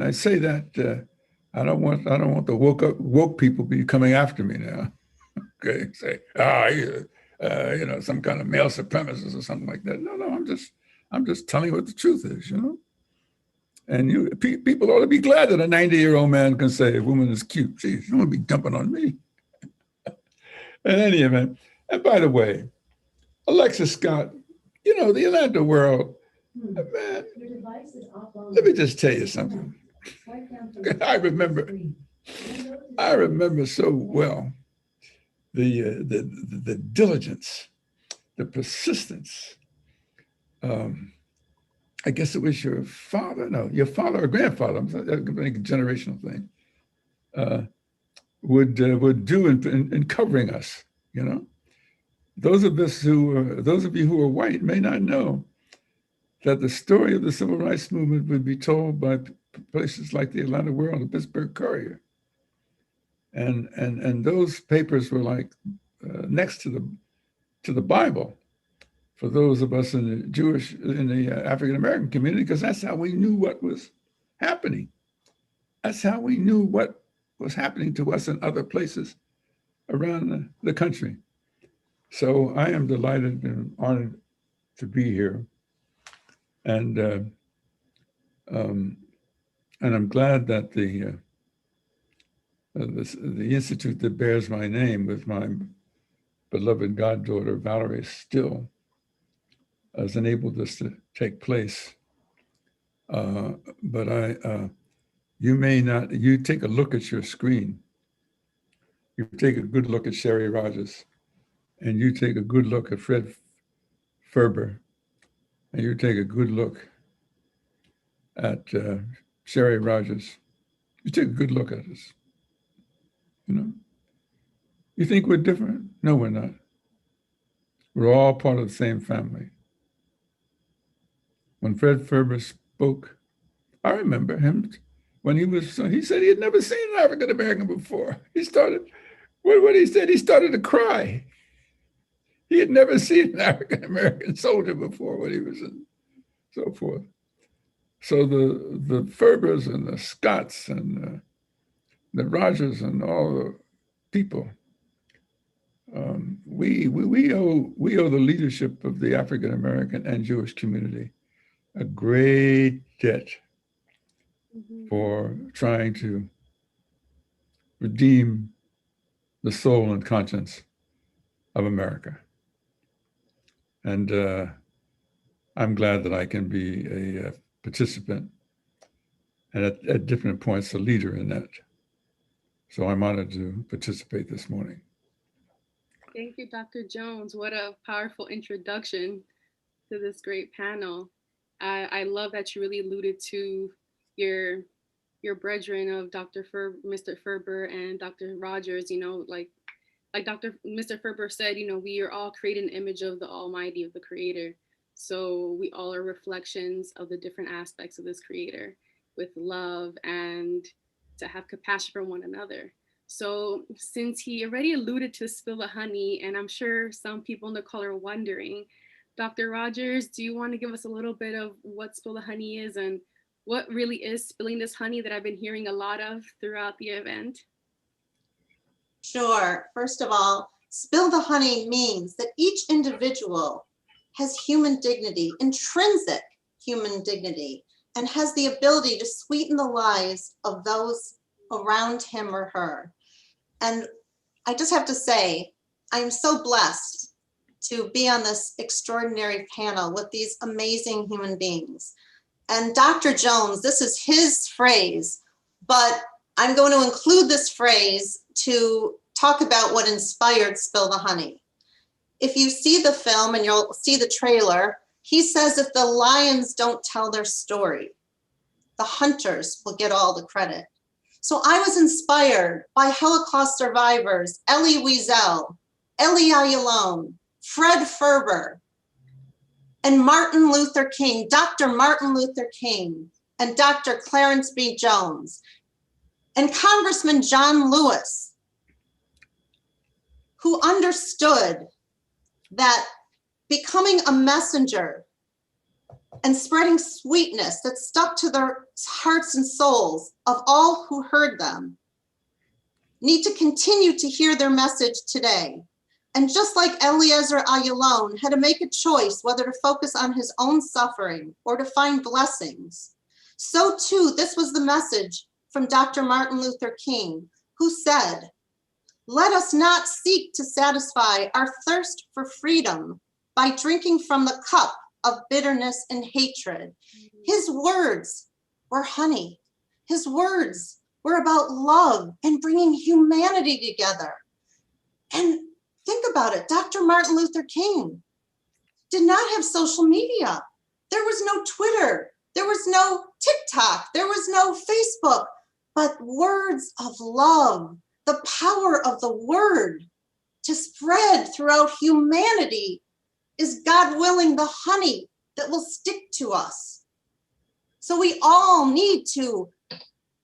I say that I don't want the woke people be coming after me now. Okay, say, some kind of male supremacist or something like that. No, I'm just telling you what the truth is, And people ought to be glad that a 90-year-old man can say a woman is cute. Geez, you won't be dumping on me. In any event, and by the way, Alexis Scott, the Atlanta world, man, let me just tell you something. I remember so well the diligence, the persistence. I guess it was your father or grandfather, that could be a generational thing, would do in covering us, Those of you who are white may not know that the story of the civil rights movement would be told by places like the Atlanta World, the Pittsburgh Courier. And those papers were like next to the Bible for those of us in the African-American community, because that's how we knew what was happening. That's how we knew what was happening to us in other places around the country. So I am delighted and honored to be here. And I'm glad that the institute that bears my name with my beloved goddaughter, Valerie Still, has enabled this to take place. But you take a look at your screen, you take a good look at Shari Rogers, and you take a good look at Ferber, and you take a good look at Shari Rogers. You take a good look at us. You think we're different? No, we're not. We're all part of the same family. When Fred Ferber spoke, I remember him when he said he had never seen an African American before. He started, what he said, he started to cry. He had never seen an African American soldier before when he was in, so forth. So the Ferbers and the Scotts and the Rogers and all the people, we owe the leadership of the African American and Jewish community a great debt for trying to redeem the soul and conscience of America. And I'm glad that I can be a participant and at different points a leader in that. So I'm honored to participate this morning. Thank you, Dr. Jones. What a powerful introduction to this great panel. I love that you really alluded to your brethren of Mr. Ferber and Dr. Rogers, like Mr. Ferber said, we are all created an image of the Almighty, of the Creator. So we all are reflections of the different aspects of this Creator with love and to have compassion for one another. So since he already alluded to Spill the Honey, and I'm sure some people in the call are wondering, Dr. Rogers, do you want to give us a little bit of what Spill the Honey is and what really is spilling this honey that I've been hearing a lot of throughout the event? Sure. First of all, Spill the Honey means that each individual has human dignity, intrinsic human dignity, and has the ability to sweeten the lives of those around him or her. And I just have to say, I am so blessed to be on this extraordinary panel with these amazing human beings. And Dr. Jones, this is his phrase, but I'm going to include this phrase to talk about what inspired Spill the Honey. If you see the film and you'll see the trailer, he says if the lions don't tell their story, the hunters will get all the credit. So I was inspired by Holocaust survivors, Elie Wiesel, Elie Ayalon, Fred Ferber, and Martin Luther King, Dr. Martin Luther King, and Dr. Clarence B. Jones, and Congressman John Lewis, who understood that becoming a messenger and spreading sweetness that stuck to their hearts and souls of all who heard them need to continue to hear their message today. And just like Eliezer Ayalon had to make a choice whether to focus on his own suffering or to find blessings, so too this was the message from Dr. Martin Luther King, who said, "Let us not seek to satisfy our thirst for freedom by drinking from the cup of bitterness and hatred." His words were honey. His words were about love and bringing humanity together. And think about it, Dr. Martin Luther King did not have social media. There was no Twitter, there was no TikTok, there was no Facebook, but words of love, the power of the word to spread throughout humanity is, God willing, the honey that will stick to us. So we all need to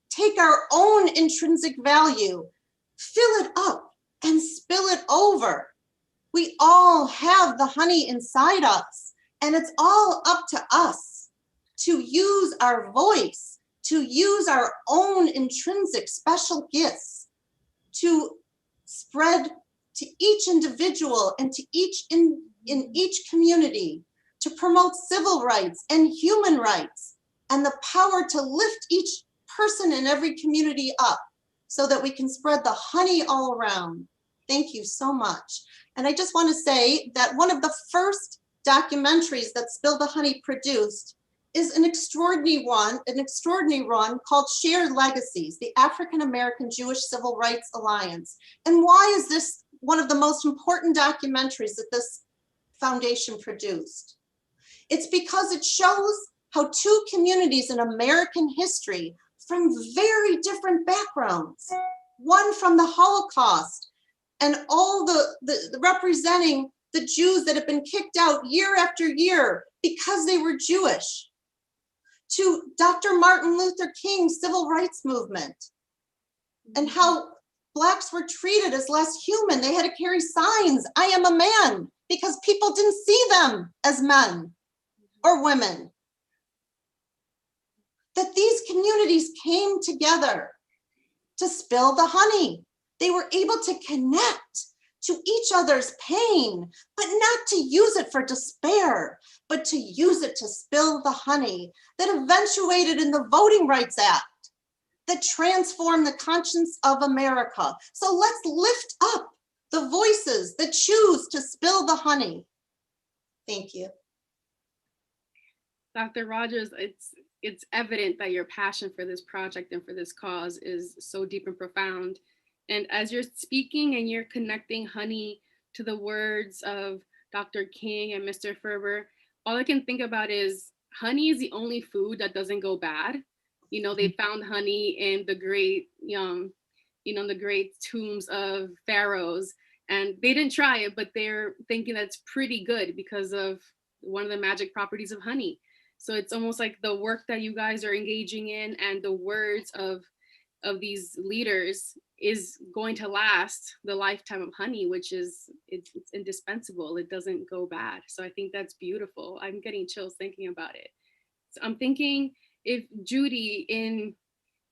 take our own intrinsic value, fill it up, and spill it over. We all have the honey inside us, and it's all up to us to use our voice, to use our own intrinsic special gifts, to spread to each individual and to each in each community to promote civil rights and human rights and the power to lift each person in every community up so that we can spread the honey all around. Thank you so much. And I just want to say that one of the first documentaries that Spill the Honey produced is an extraordinary one called Shared Legacies, the African American Jewish Civil Rights Alliance. And why is this one of the most important documentaries that this foundation produced? It's because it shows how two communities in American history from very different backgrounds, one from the Holocaust and all the representing the Jews that have been kicked out year after year because they were Jewish, to Dr. Martin Luther King's civil rights movement, and how Blacks were treated as less human. They had to carry signs, "I am a man," because people didn't see them as men or women. That these communities came together to spill the honey. They were able to connect to each other's pain, but not to use it for despair, but to use it to spill the honey that eventuated in the Voting Rights Act, that transformed the conscience of America. So let's lift up the voices that choose to spill the honey. Thank you. Dr. Rogers, it's evident that your passion for this project and for this cause is so deep and profound. And as you're speaking and you're connecting honey to the words of Dr. King and Mr. Ferber, all I can think about is honey is the only food that doesn't go bad. You know, they found honey in the great, the great tombs of pharaohs, and they didn't try it, but they're thinking that's pretty good because of one of the magic properties of honey. So it's almost like the work that you guys are engaging in and the words of these leaders is going to last the lifetime of honey, which is, it's indispensable. It doesn't go bad. So I think that's beautiful. I'm getting chills thinking about it. So I'm thinking, if Judi,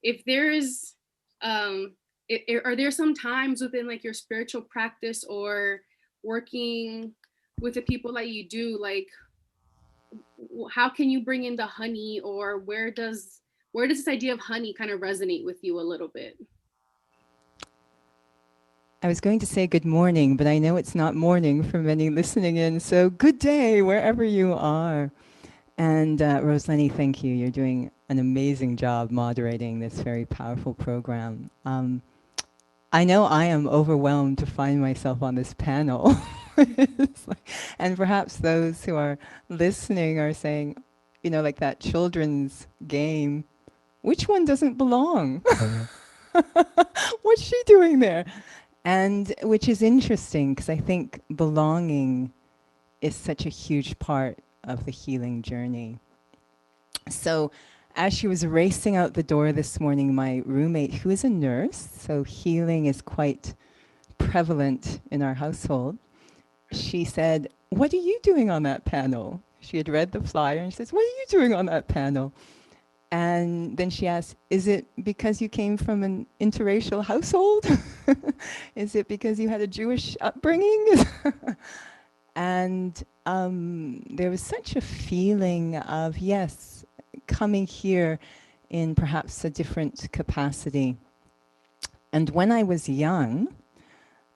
if there's, are there some times within like your spiritual practice or working with the people that you do, like, how can you bring in the honey, or where does this idea of honey kind of resonate with you a little bit? I was going to say good morning, but I know it's not morning for many listening in. So good day, wherever you are. And Rosleny, thank you. You're doing an amazing job moderating this very powerful program. I know I am overwhelmed to find myself on this panel. And perhaps those who are listening are saying, you know, like that children's game, which one doesn't belong? What's she doing there? And which is interesting, because I think belonging is such a huge part of the healing journey. So as she was racing out the door this morning, my roommate, who is a nurse, so healing is quite prevalent in our household, she said, "What are you doing on that panel?" She had read the flyer and she says, "What are you doing on that panel?" And then she asked, "Is it because you came from an interracial household? Is it because you had a Jewish upbringing?" And there was such a feeling of, yes, coming here in perhaps a different capacity. And when I was young,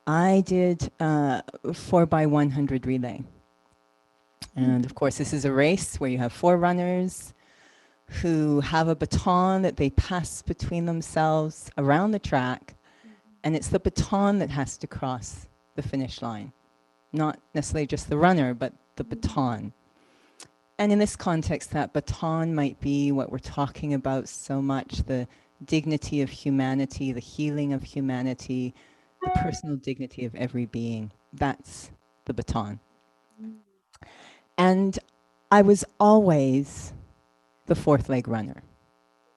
I did 4x100 relay. And of course, this is a race where you have 4 runners who have a baton that they pass between themselves around the track. And it's the baton that has to cross the finish line. Not necessarily just the runner, but the baton. And in this context, that baton might be what we're talking about so much, the dignity of humanity, the healing of humanity, the personal dignity of every being. That's the baton. And I was always the 4th leg runner,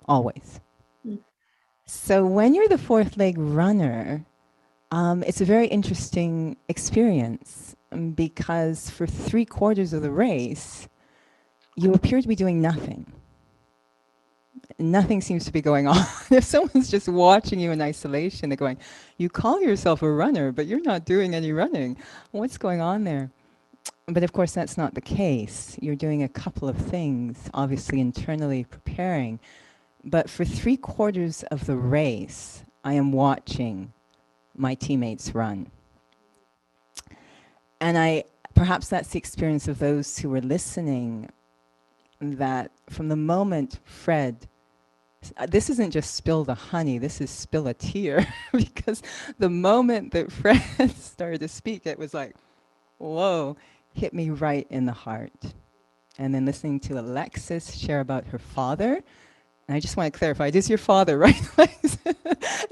always. So when you're the 4th leg runner, it's a very interesting experience because for 3/4 of the race, you appear to be doing nothing. nothing seems to be going on. If someone's just watching you in isolation, they're going, you call yourself a runner, but you're not doing any running. What's going on there? But of course, that's not the case. You're doing a couple of things, obviously internally preparing. But for 3/4 of the race, I am watching my teammates run. And perhaps that's the experience of those who were listening, that from the moment Fred, this isn't just spill the honey, this is spill a tear, because the moment that Fred started to speak, it was like, whoa, hit me right in the heart. And then listening to Alexis share about her father, and I just want to clarify, it is your father, right?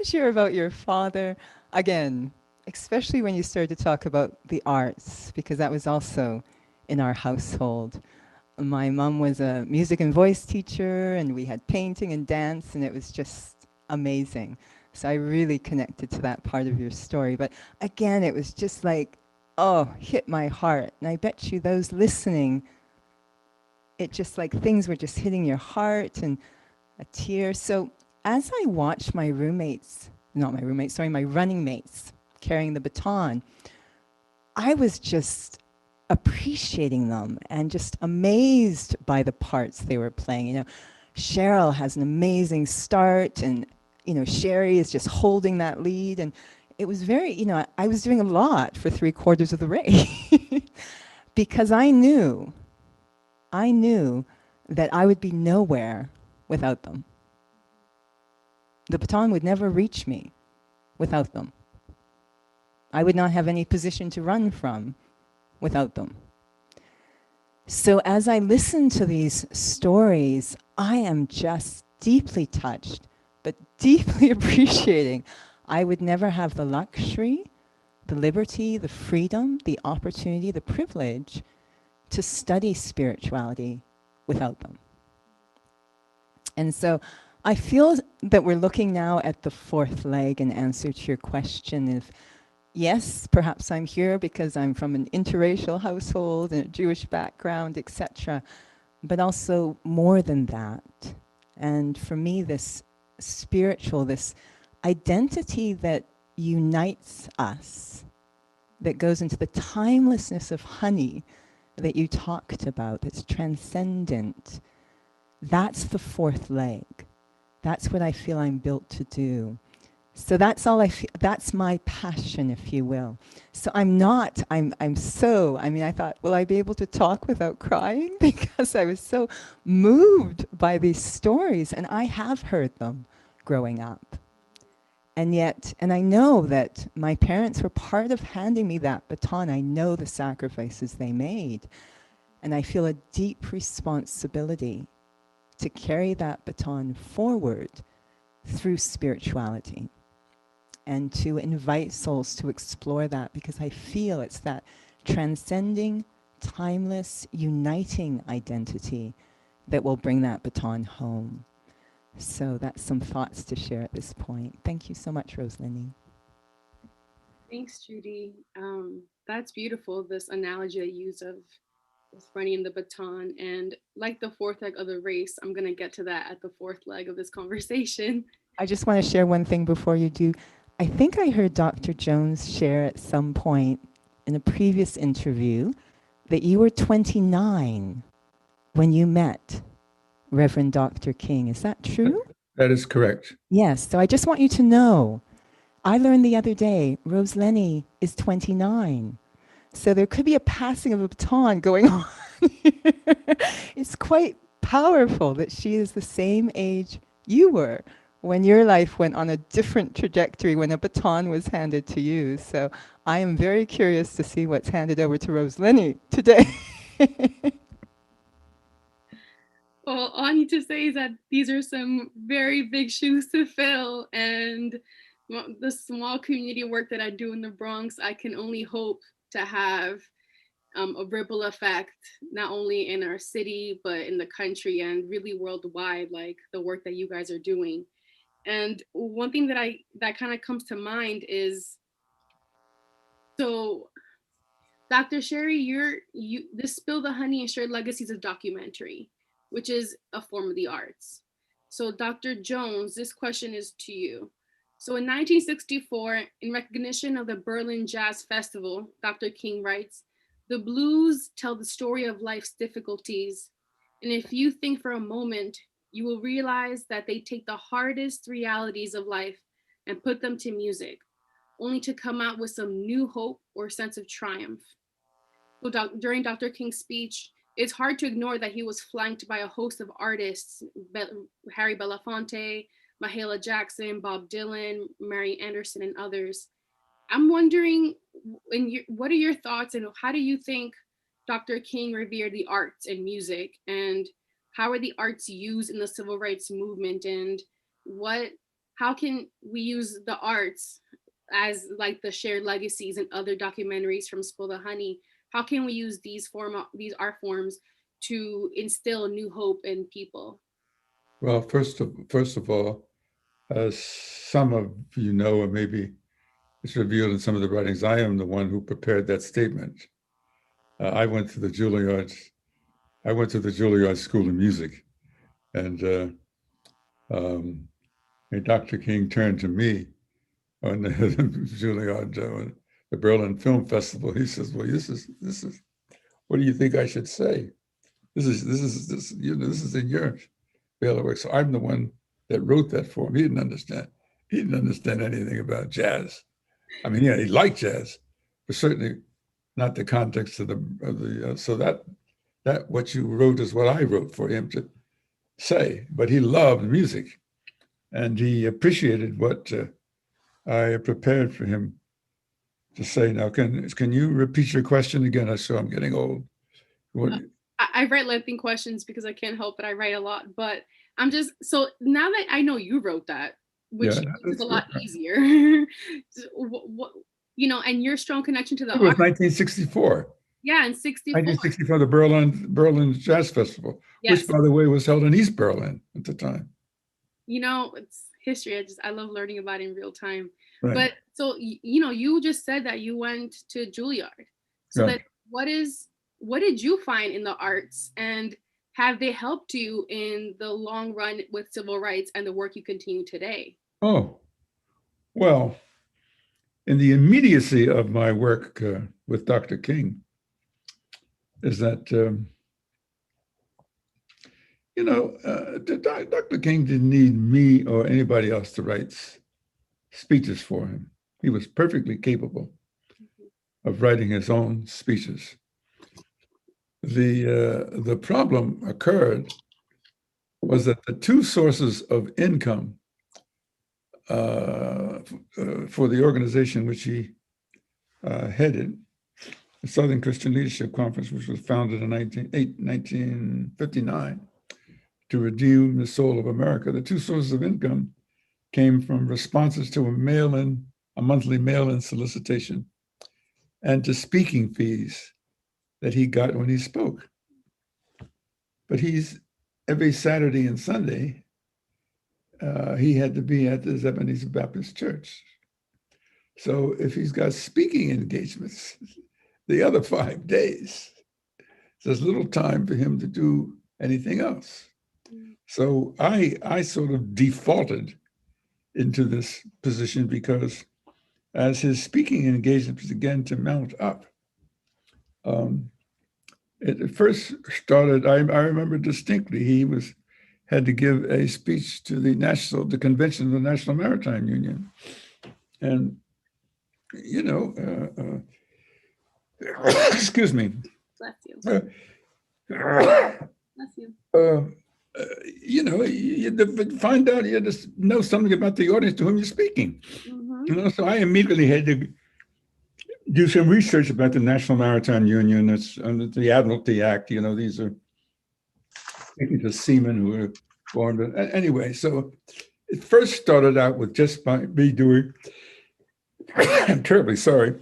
Share about your father. Again, especially when you started to talk about the arts, because that was also in our household. My mom was a music and voice teacher, and we had painting and dance, and it was just amazing. So I really connected to that part of your story. But again, it was just like, oh, hit my heart. And I bet you those listening, it just like things were just hitting your heart and a tear. So as I watched my my running mates carrying the baton, I was just appreciating them and just amazed by the parts they were playing. You know, Cheryl has an amazing start, and Shari is just holding that lead, and it was very, I was doing a lot for 3/4 of the race because I knew that I would be nowhere without them. The baton would never reach me without them. I would not have any position to run from without them. So as I listen to these stories, I am just deeply touched, but deeply appreciating. I would never have the luxury, the liberty, the freedom, the opportunity, the privilege to study spirituality without them. And so I feel that we're looking now at the fourth leg in answer to your question of, yes, perhaps I'm here because I'm from an interracial household and a Jewish background, etc., but also more than that. And for me, this spiritual, this identity that unites us, that goes into the timelessness of honey that you talked about, that's transcendent, that's the fourth leg. That's what I feel I'm built to do. So that's all I feel, that's my passion, if you will. So I thought, will I be able to talk without crying? Because I was so moved by these stories, and I have heard them growing up. And I know that my parents were part of handing me that baton. I know the sacrifices they made. And I feel a deep responsibility to carry that baton forward through spirituality and to invite souls to explore that, because I feel it's that transcending, timeless, uniting identity that will bring that baton home. So that's some thoughts to share at this point. Thank you so much, Rosleny. Thanks, Judi. That's beautiful, this analogy I use of running the baton. And like the fourth leg of the race, I'm going to get to that at the fourth leg of this conversation. I just want to share one thing before you do. I think I heard Dr. Jones share at some point in a previous interview that you were 29 when you met Reverend Dr. King. Is that true? That is correct. Yes. So I just want you to know, I learned the other day, Rosleny is 29. So there could be a passing of a baton going on here. It's quite powerful that she is the same age you were when your life went on a different trajectory when a baton was handed to you. So I am very curious to see what's handed over to Rosleny today. Well, all I need to say is that these are some very big shoes to fill, and the small community work that I do in the Bronx, I can only hope to have a ripple effect, not only in our city, but in the country and really worldwide, like the work that you guys are doing. And one thing that kind of comes to mind is, so Dr. Shari, this Spill the Honey and Shared Legacies is a documentary, which is a form of the arts. So Dr. Jones, this question is to you. So in 1964, in recognition of the Berlin Jazz Festival, Dr. King writes, "The blues tell the story of life's difficulties. And if you think for a moment, you will realize that they take the hardest realities of life and put them to music, only to come out with some new hope or sense of triumph." So during Dr. King's speech, it's hard to ignore that he was flanked by a host of artists, Harry Belafonte, Mahalia Jackson, Bob Dylan, Mary Anderson, and others. I'm wondering, what are your thoughts and how do you think Dr. King revered the arts and music, and how are the arts used in the civil rights movement, and how can we use the arts as like the shared legacies and other documentaries from Spill the Honey? How can we use these art forms to instill new hope in people? Well, first of all, as some of you know, or maybe it's revealed in some of the writings, I am the one who prepared that statement. I went to the Juilliard School of Music, and Dr. King turned to me on the Juilliard, the Berlin Film Festival. He says, "Well, this is. What do you think I should say? This is in your bailiwick." So I'm the one that wrote that for him. He didn't understand anything about jazz. I mean, yeah, he liked jazz, but certainly not the context of the. So that what you wrote is what I wrote for him to say. But he loved music, and he appreciated what I prepared for him to say. Now, can you repeat your question again? I saw I'm getting old. I write lengthy questions because I can't help it. I write a lot, but I'm just, so now that I know you wrote that, which is a lot easier, and your strong connection to the It was art. 1964. Yeah, in 64. 1964, the Berlin Jazz Festival, Yes. which, by the way, was held in East Berlin at the time. It's history. I love learning about it in real time. Right. But so, you just said that you went to Juilliard. So that what did you find in the arts, and have they helped you in the long run with civil rights and the work you continue today? Oh, well, in the immediacy of my work with Dr. King is that, Dr. King didn't need me or anybody else to write speeches for him. He was perfectly capable of writing his own speeches. The problem occurred was that the two sources of income for the organization which he headed, the Southern Christian Leadership Conference, which was founded in 1959 to redeem the soul of America, the two sources of income came from responses to a monthly mail-in solicitation, and to speaking fees that he got when he spoke. But every Saturday and Sunday, he had to be at the Ebenezer Baptist Church. So if he's got speaking engagements the other 5 days, there's little time for him to do anything else. So I sort of defaulted into this position because as his speaking engagements began to mount up, it first started, I remember distinctly, he had to give a speech to the convention of the National Maritime Union. And, excuse me. Bless you. Bless you. You had to find out, you had to know something about the audience to whom you're speaking. Mm-hmm. So I immediately had to do some research about the National Maritime Union. It's under the Admiralty Act. These are seamen who were born. But anyway, so it first started out with just me doing, I'm terribly sorry,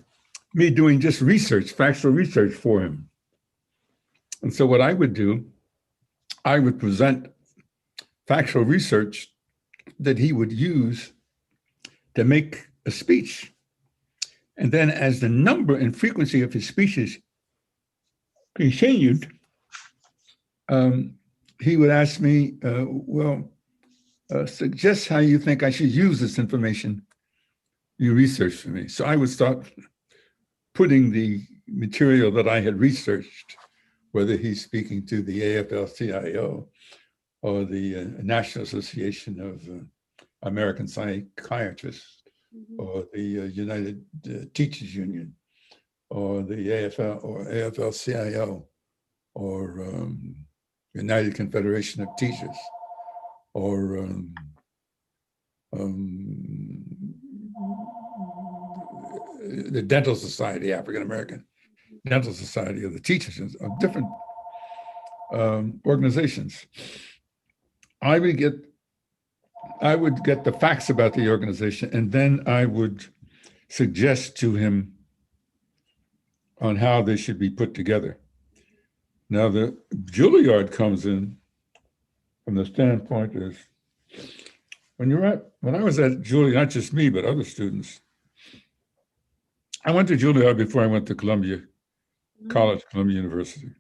me doing just research, factual research for him. And so what I would do, I would present factual research that he would use to make a speech. And then as the number and frequency of his speeches continued, he would ask me, well, suggest how you think I should use this information you researched for me. So I would start putting the material that I had researched, whether he's speaking to the AFL-CIO or the National Association of American Psychiatrists, or the United Teachers Union, or the AFL or AFL-CIO, or United Confederation of Teachers, or the Dental Society, African American Dental Society, of the teachers of different organizations. I would get the facts about the organization, and then I would suggest to him on how they should be put together. Now, the Juilliard comes in from the standpoint is when I was at Juilliard, not just me, but other students. I went to Juilliard before I went to Columbia College, Columbia University.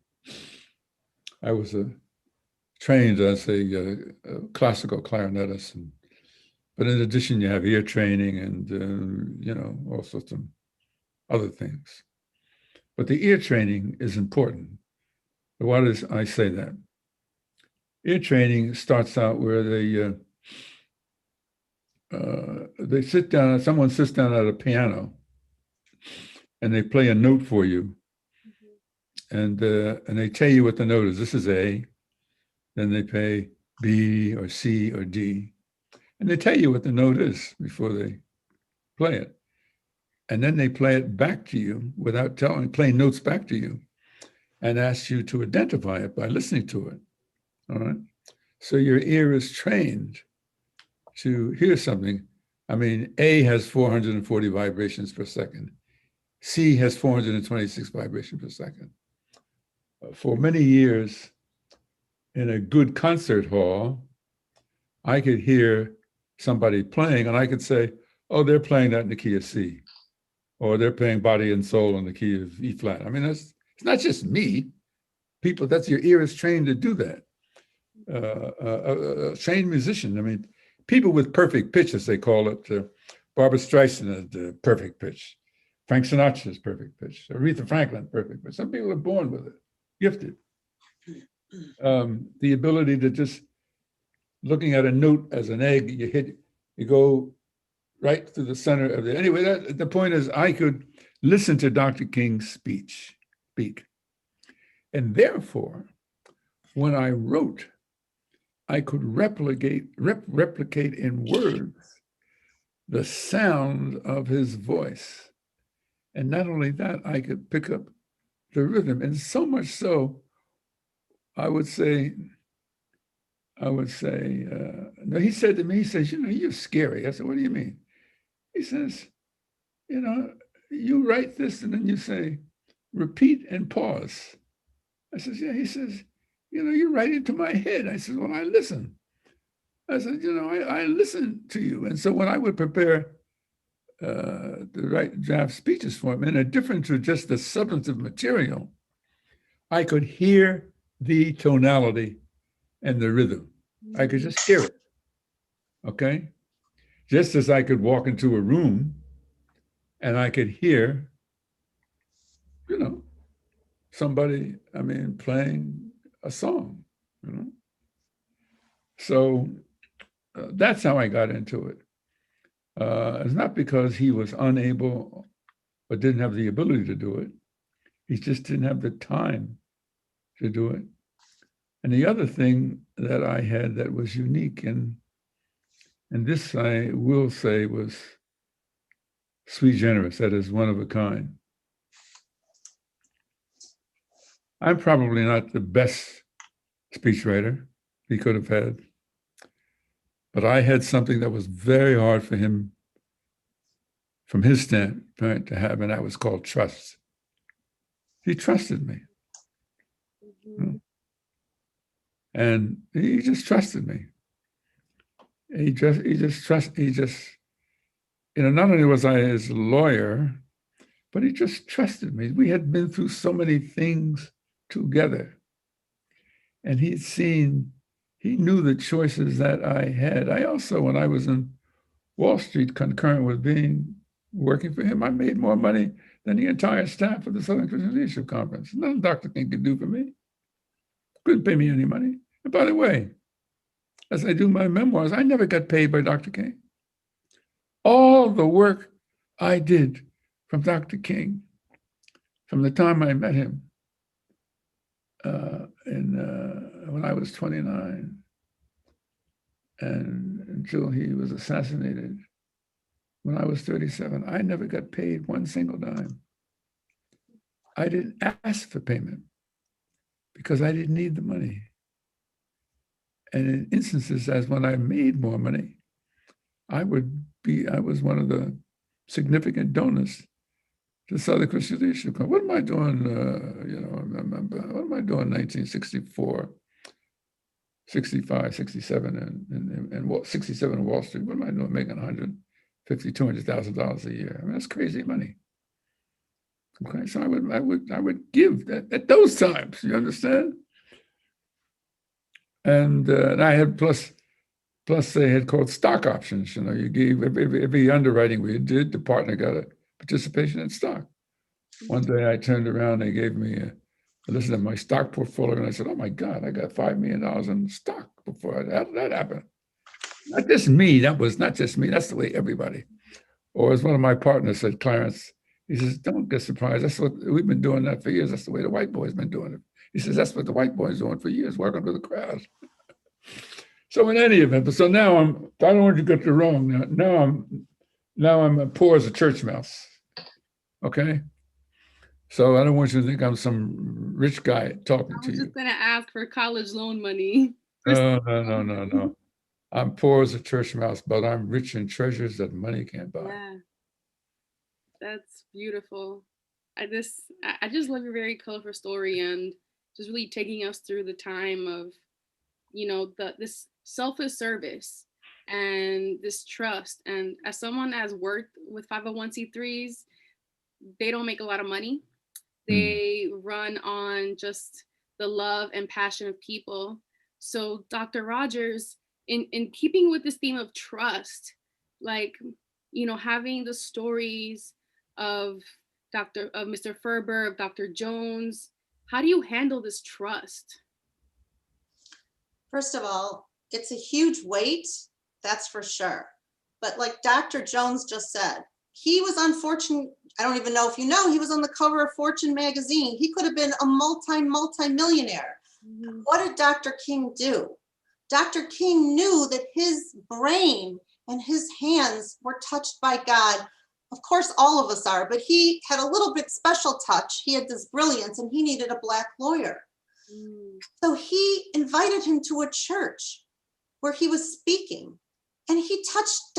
I was trained as a classical clarinetist, but in addition, you have ear training and all sorts of other things. But the ear training is important. Why does I say that? Ear training starts out where they sit down. Someone sits down at a piano, and they play a note for you, and they tell you what the note is. This is A. Then they play B or C or D, and they tell you what the note is before they play it. And then they play it back to you without playing notes back to you, and ask you to identify it by listening to it. All right. So your ear is trained to hear something. I mean, A has 440 vibrations per second. C has 426 vibrations per second. For many years, in a good concert hall, I could hear somebody playing, and I could say, oh, they're playing that in the key of C, or they're playing Body and Soul in the key of E flat. I mean, it's not just me. People, your ear is trained to do that. A trained musician. I mean, people with perfect pitch, as they call it. Barbra Streisand had the perfect pitch. Frank Sinatra's perfect pitch. Aretha Franklin, perfect pitch. Some people are born with it, gifted. The ability to just looking at a note as an egg, you go right through the center of it. Anyway, the point is, I could listen to Dr. King's speak. And therefore, when I wrote, I could replicate in words the sound of his voice. And not only that, I could pick up the rhythm. And so much so, I would say, no, he said to me, he says, you're scary. I said, what do you mean? He says, you write this and then you say, repeat and pause. I says, yeah. He says, you write into my head. I said, well, I listen. I said, I listen to you. And so when I would prepare the right draft speeches for him, in addition to just the substantive material, I could hear the tonality and the rhythm. I could just hear it, okay? Just as I could walk into a room and I could hear, somebody, playing a song, So that's how I got into it. It's not because he was unable or didn't have the ability to do it. He just didn't have the time to do it. And the other thing that I had that was unique, and this I will say was sui generis, that is one of a kind. I'm probably not the best speechwriter he could have had, but I had something that was very hard for him from his standpoint to have, and that was called trust. He trusted me. And he just trusted me. Not only was I his lawyer, but he just trusted me. We had been through so many things together. And he'd seen he knew the choices that I had. I also, when I was in Wall Street, concurrent with working for him, I made more money than the entire staff of the Southern Christian Leadership Conference. Nothing Dr. King could do for me. Couldn't pay me any money. And by the way, as I do my memoirs, I never got paid by Dr. King. All the work I did from Dr. King, from the time I met him when I was 29 and until he was assassinated when I was 37, I never got paid one single dime. I didn't ask for payment because I didn't need the money. And in instances as when I made more money, I was one of the significant donors to Southern Christian Leadership. What am I doing, what am I doing in 1964, 65, 67, and 67 in Wall Street? What am I doing making $150,000, $200,000 a year? I mean, that's crazy money. Okay, so I would give that at those times, you understand? And I had plus they had called stock options. You know, you gave every underwriting we did, the partner got a participation in stock. One day I turned around, they gave me a list of my stock portfolio, and I said, "Oh my God, I got $5 million in stock before that happened." Not just me. That was not just me. That's the way everybody. Or as one of my partners said, Clarence, he says, "Don't get surprised. That's what we've been doing that for years. That's the way the white boys been doing it." He says, "That's what the white boys doing for years, working with the crowd." So in any event, but so now I don't want you to get it wrong. Now I'm poor as a church mouse. Okay? So I don't want you to think I'm some rich guy talking to you. I was just gonna ask for college loan money. No. I'm poor as a church mouse, but I'm rich in treasures that money can't buy. Yeah, that's beautiful. I just love your very colorful story and just really taking us through the time of, this selfless service and this trust. And as someone that has worked with 501c3s, they don't make a lot of money. They run on just the love and passion of people. So Dr. Rogers, in keeping with this theme of trust, having the stories of Mr. Ferber, of Dr. Jones, how do you handle this trust? First of all, it's a huge weight, that's for sure. But like Dr. Jones just said, he was unfortunate. I don't even know if you know, he was on the cover of Fortune magazine. He could have been a multi-millionaire. Mm-hmm. What did Dr. King do? Dr. King knew that his brain and his hands were touched by God. Of course, all of us are, but he had a little bit special touch. He had this brilliance and he needed a Black lawyer. So he invited him to a church where he was speaking, and he touched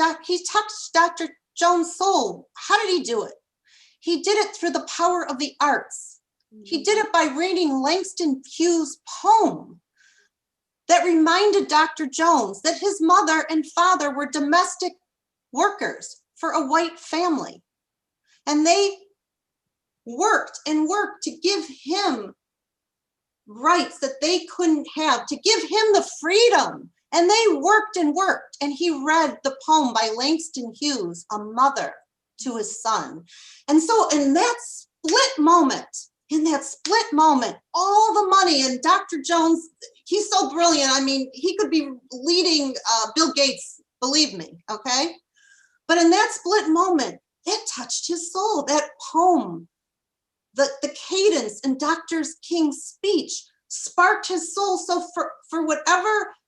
Dr. Jones' soul. How did he do it? He did it through the power of the arts. He did it by reading Langston Hughes's poem that reminded Dr. Jones that his mother and father were domestic workers for a white family. And they worked and worked to give him rights that they couldn't have, to give him the freedom. And they worked and worked. And he read the poem by Langston Hughes, A Mother to His Son. And so in that split moment, all the money, and Dr. Jones, he's so brilliant. I mean, he could be leading Bill Gates, believe me, okay? But in that split moment, it touched his soul. That poem, the cadence in Dr. King's speech sparked his soul. So for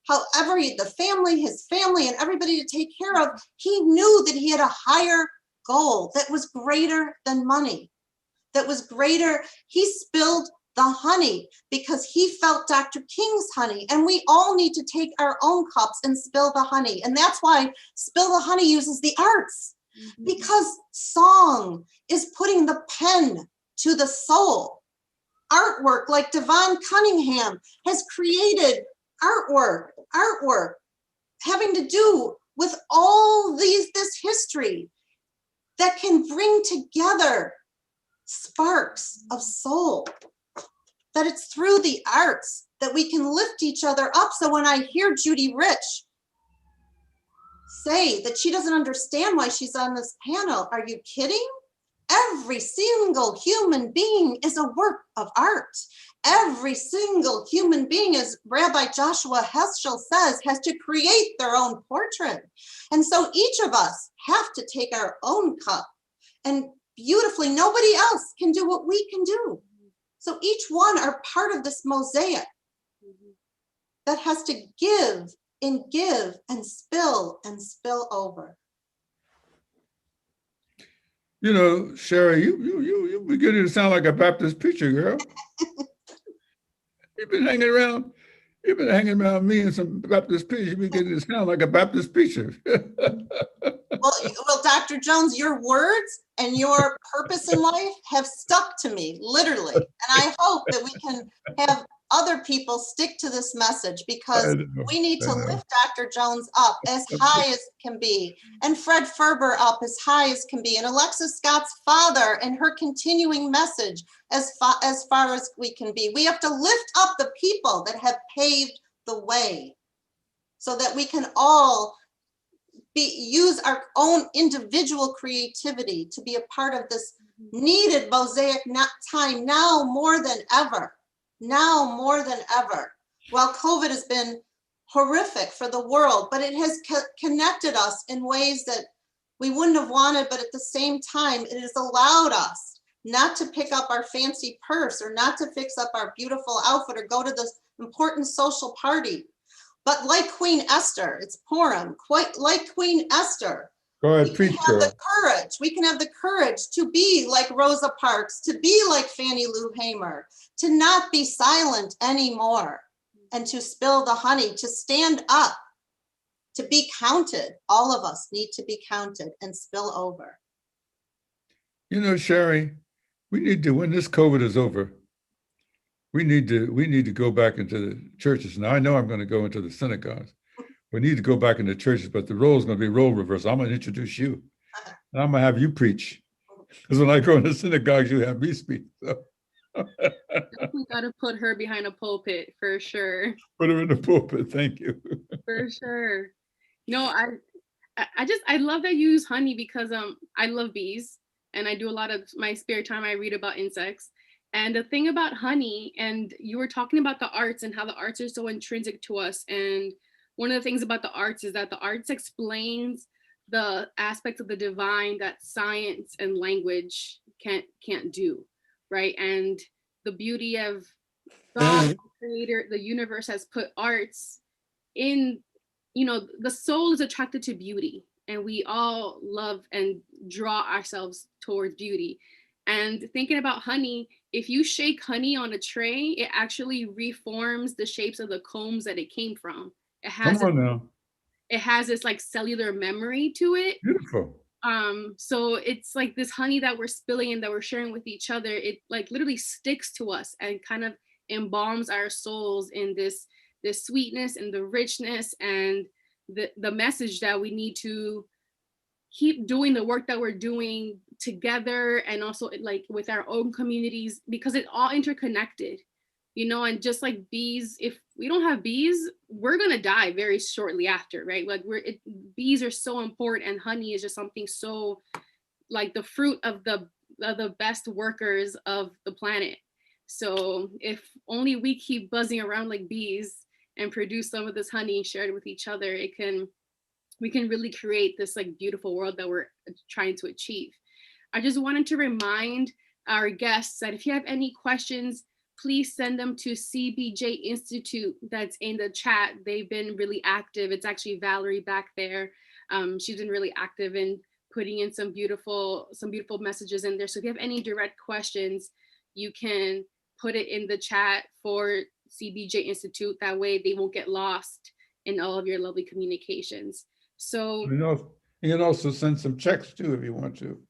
however his family and everybody to take care of, he knew that he had a higher goal that was greater than money, that was greater. He spilled the honey because he felt Dr. King's honey. And we all need to take our own cups and spill the honey. And that's why Spill the Honey uses the arts, because song is putting the pen to the soul. Artwork, like Devon Cunningham has created artwork having to do with all this history that can bring together sparks of soul, that it's through the arts that we can lift each other up. So when I hear Judi Rich say that she doesn't understand why she's on this panel, are you kidding? Every single human being is a work of art. Every single human being, as Rabbi Joshua Heschel says, has to create their own portrait. And so each of us have to take our own cup, and beautifully, nobody else can do what we can do. So each one are part of this mosaic that has to give and spill over. You know, Shari, you beginning to sound like a Baptist preacher, girl. You've been hanging around me and some Baptist preachers. You're beginning to sound like a Baptist preacher. Well, Dr. Jones, your words and your purpose in life have stuck to me, literally. And I hope that we can have other people stick to this message, because we need to lift Dr. Jones up as high as can be, and Fred Ferber up as high as can be, and Alexis Scott's father and her continuing message as far as we can be. We have to lift up the people that have paved the way so that we can all use our own individual creativity to be a part of this needed mosaic time now more than ever. Now more than ever. While COVID has been horrific for the world, but it has connected us in ways that we wouldn't have wanted, but at the same time, it has allowed us not to pick up our fancy purse or not to fix up our beautiful outfit or go to this important social party. But like Queen Esther, it's Purim, quite like Queen Esther. Go ahead, preach, girl. We can have the courage to be like Rosa Parks, to be like Fannie Lou Hamer, to not be silent anymore, and to spill the honey, to stand up, to be counted. All of us need to be counted and spill over. You know, Shari, we need to, when this COVID is over, we need to go back into the churches. Now, I know I'm going to go into the synagogues. We need to go back into churches, but the role is going to be role reverse. I'm going to introduce you, and I'm going to have you preach. Because when I go into synagogues, you have me speak. So. We got to put her behind a pulpit for sure. Put her in the pulpit. Thank you. For sure. No, I love that you use honey, because I love bees, and I do a lot of my spare time. I read about insects. And the thing about honey, and you were talking about the arts and how the arts are so intrinsic to us. And one of the things about the arts is that the arts explains the aspects of the divine that science and language can't do, right? And the beauty of God, the creator, the universe has put arts in, the soul is attracted to beauty, and we all love and draw ourselves towards beauty. And thinking about honey, if you shake honey on a tray, it actually reforms the shapes of the combs that it came from. It has this like cellular memory to it. Beautiful. So it's like this honey that we're spilling and that we're sharing with each other. It like literally sticks to us and kind of embalms our souls in this sweetness and the richness and the message that we need to keep doing the work that we're doing together, and also like with our own communities, because it's all interconnected, and just like bees, if we don't have bees, we're gonna die very shortly after, right? Like bees are so important, and honey is just something so like the fruit of the best workers of the planet. So if only we keep buzzing around like bees and produce some of this honey and share it with each other, we can really create this like beautiful world that we're trying to achieve. I just wanted to remind our guests that if you have any questions, please send them to CBJ Institute that's in the chat. They've been really active. It's actually Valerie back there. She's been really active in putting in some beautiful messages in there. So if you have any direct questions, you can put it in the chat for CBJ Institute. That way they won't get lost in all of your lovely communications. So you can also send some checks too if you want to.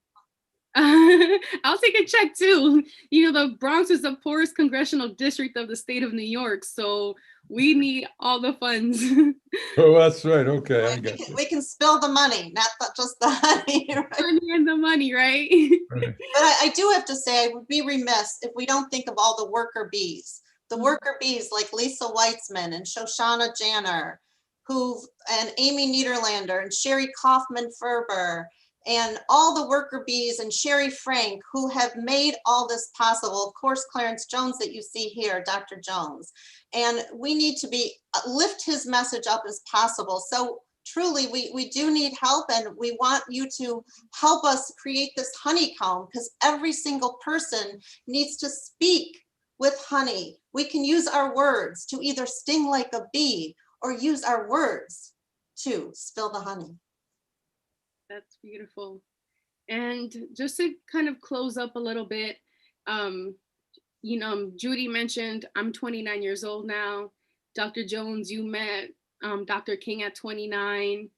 I'll take a check too. The Bronx is the poorest congressional district of the state of New York, so we need all the funds. Oh, that's right. Okay, I got you. We can spill the money, not just the honey. Right? Honey and the money, right? Right. But I do have to say, I would be remiss if we don't think of all the worker bees the worker bees like Lisa Weitzman and Shoshana Janner, and Amy Niederlander and Sherry Kaufman Ferber, and all the worker bees and Sherry Frank who have made all this possible. Of course, Clarence Jones that you see here, Dr. Jones. And we need to lift his message up as possible. So truly, we do need help, and we want you to help us create this honeycomb, because every single person needs to speak with honey. We can use our words to either sting like a bee or use our words to spill the honey. That's beautiful. And just to kind of close up a little bit, Judi mentioned I'm 29 years old now. Dr. Jones, you met Dr. King at 29,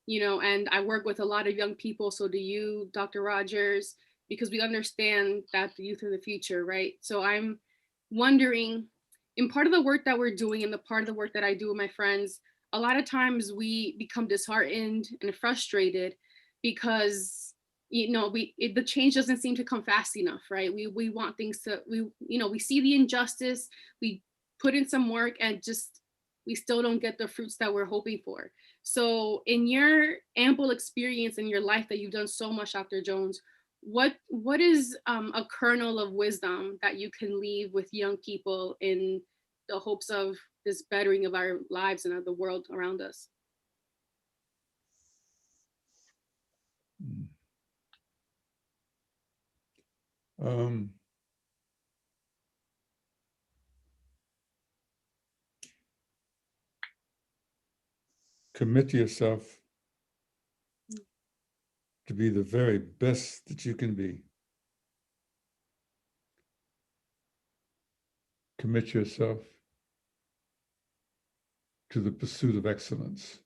and I work with a lot of young people. So do you, Dr. Rogers, because we understand that the youth are the future, right? So I'm wondering, in part of the work that we're doing and the part of the work that I do with my friends, a lot of times we become disheartened and frustrated because the change doesn't seem to come fast enough, right? We want things to, we see the injustice, we put in some work, and just we still don't get the fruits that we're hoping for. So in your ample experience in your life that you've done so much, Dr. Jones, what is a kernel of wisdom that you can leave with young people in the hopes of this bettering of our lives and of the world around us? Commit yourself to be the very best that you can be. Commit yourself to the pursuit of excellence.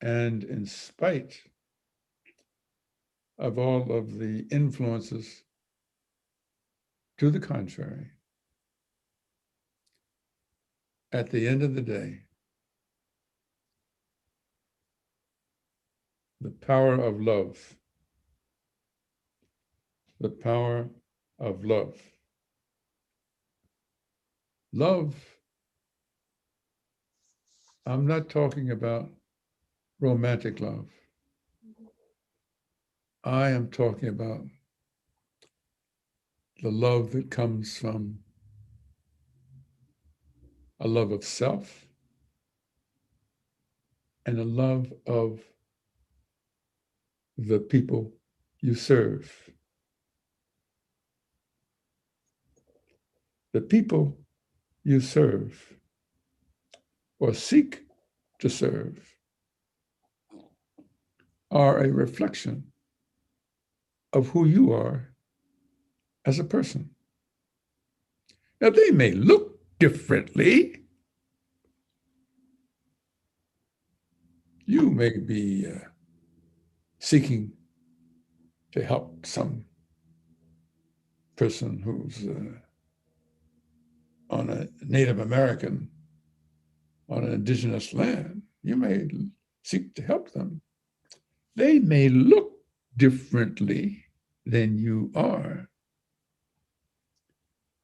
And in spite of all of the influences to the contrary, at the end of the day, the power of love, the power of love. Love, I'm not talking about romantic love. I am talking about the love that comes from a love of self and a love of the people you serve. The people you serve or seek to serve are a reflection of who you are as a person. Now, they may look differently. You may be seeking to help some person who's on a Native American, on an indigenous land. You may seek to help them. They may look differently than you are.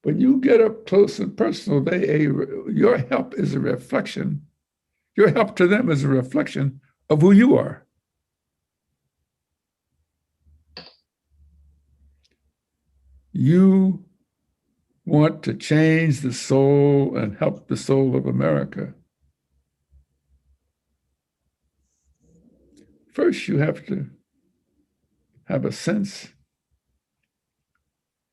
When you get up close and personal, your help is a reflection. Your help to them is a reflection of who you are. You want to change the soul and help the soul of America. First, you have to have a sense,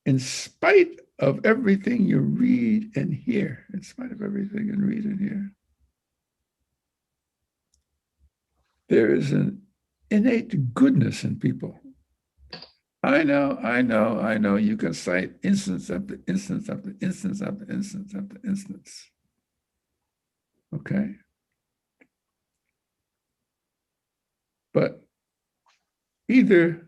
in spite of everything you read and hear, in spite of everything you read and hear, there is an innate goodness in people. I know, you can cite instance after instance after instance after instance after instance. Okay? But either,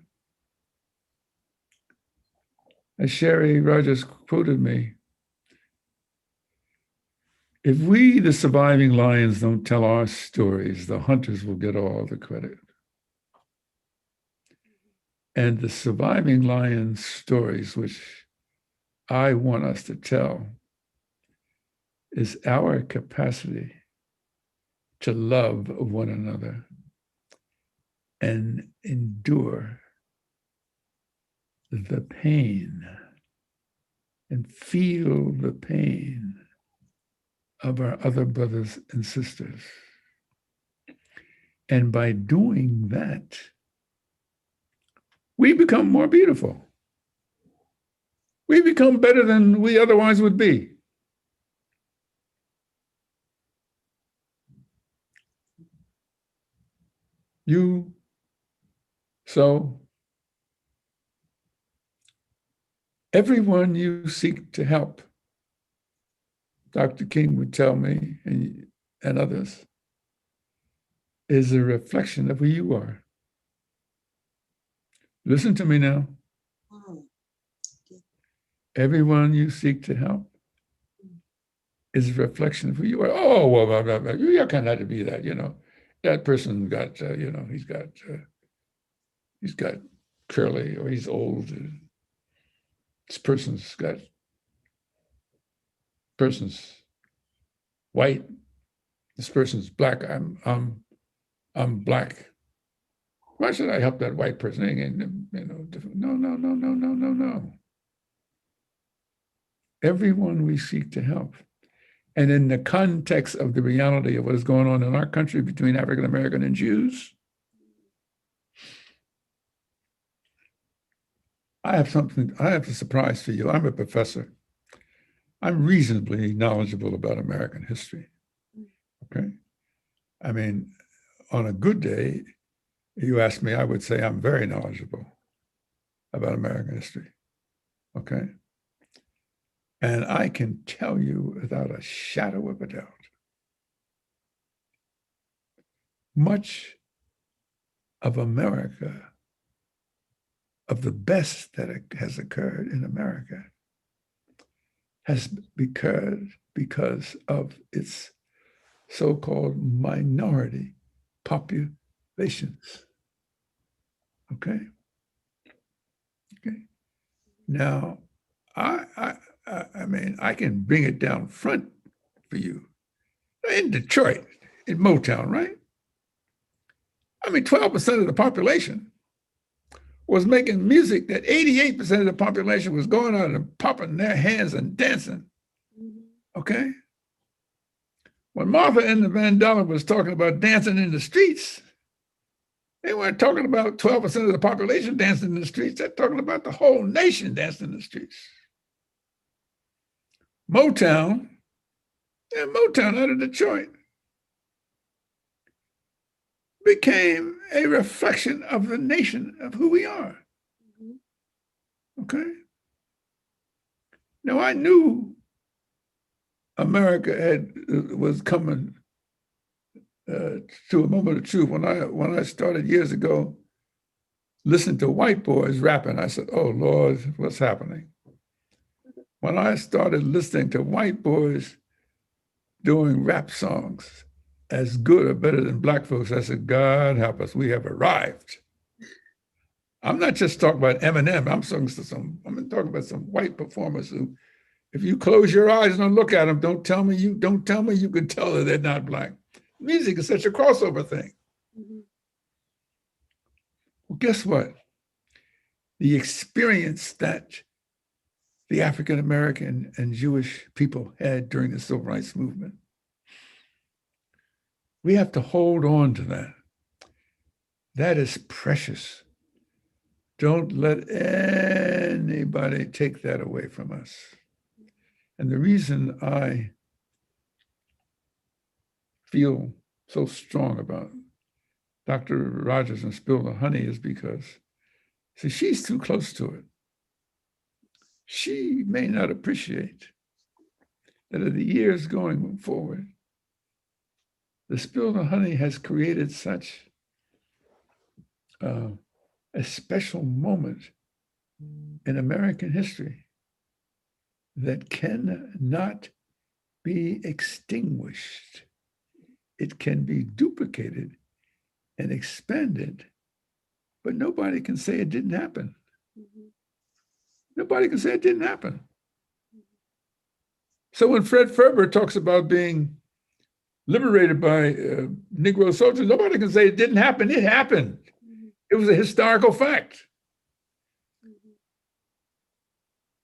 as Shari Rogers quoted me, if we, the surviving lions, don't tell our stories, the hunters will get all the credit. And the surviving lions' stories, which I want us to tell is our capacity to love one another and endure the pain and feel the pain of our other brothers and sisters. And by doing that, we become more beautiful. We become better than we otherwise would be. So everyone you seek to help, Dr. King would tell me, and others, is a reflection of who you are. Listen to me now. Everyone you seek to help is a reflection of who you are. Oh, well, you can't have to be that, That person got, he's got curly, or he's old. This person's white. This person's black. I'm black. Why should I help that white person? No. Everyone we seek to help. And in the context of the reality of what is going on in our country between African American and Jews, I have a surprise for you. I'm a professor. I'm reasonably knowledgeable about American history. Okay? I mean, on a good day, you ask me, I would say I'm very knowledgeable about American history. Okay? And I can tell you without a shadow of a doubt, much of America, of the best that has occurred in America, has occurred because of its so-called minority populations. Okay? Now, I mean, I can bring it down front for you. In Detroit, in Motown, right? I mean, 12% of the population was making music that 88% of the population was going out and popping their hands and dancing. Okay? When Martha and the Vandella was talking about dancing in the streets, they weren't talking about 12% of the population dancing in the streets. They're talking about the whole nation dancing in the streets. Motown out of Detroit became a reflection of the nation, of who we are. Okay? Now, I knew America was coming to a moment of truth. When I started years ago listening to white boys rapping, I said, oh, Lord, what's happening? When I started listening to white boys doing rap songs as good or better than black folks, I said, God help us, we have arrived. I'm not just talking about Eminem. I'm talking about some white performers who, if you close your eyes and don't look at them, don't tell me you can tell that they're not black. Music is such a crossover thing. Well, guess what? The experience that the African American and Jewish people had during the Civil Rights Movement, we have to hold on to that. That is precious. Don't let anybody take that away from us. And the reason I feel so strong about Dr. Rogers and Spill the Honey is because, see, she's too close to it. She may not appreciate that in the years going forward, the Spill the Honey has created such a special moment in American history that cannot be extinguished. It can be duplicated and expanded, but nobody can say it didn't happen. Nobody can say it didn't happen. So when Fred Ferber talks about being liberated by Negro soldiers, nobody can say it didn't happen. It happened. It was a historical fact.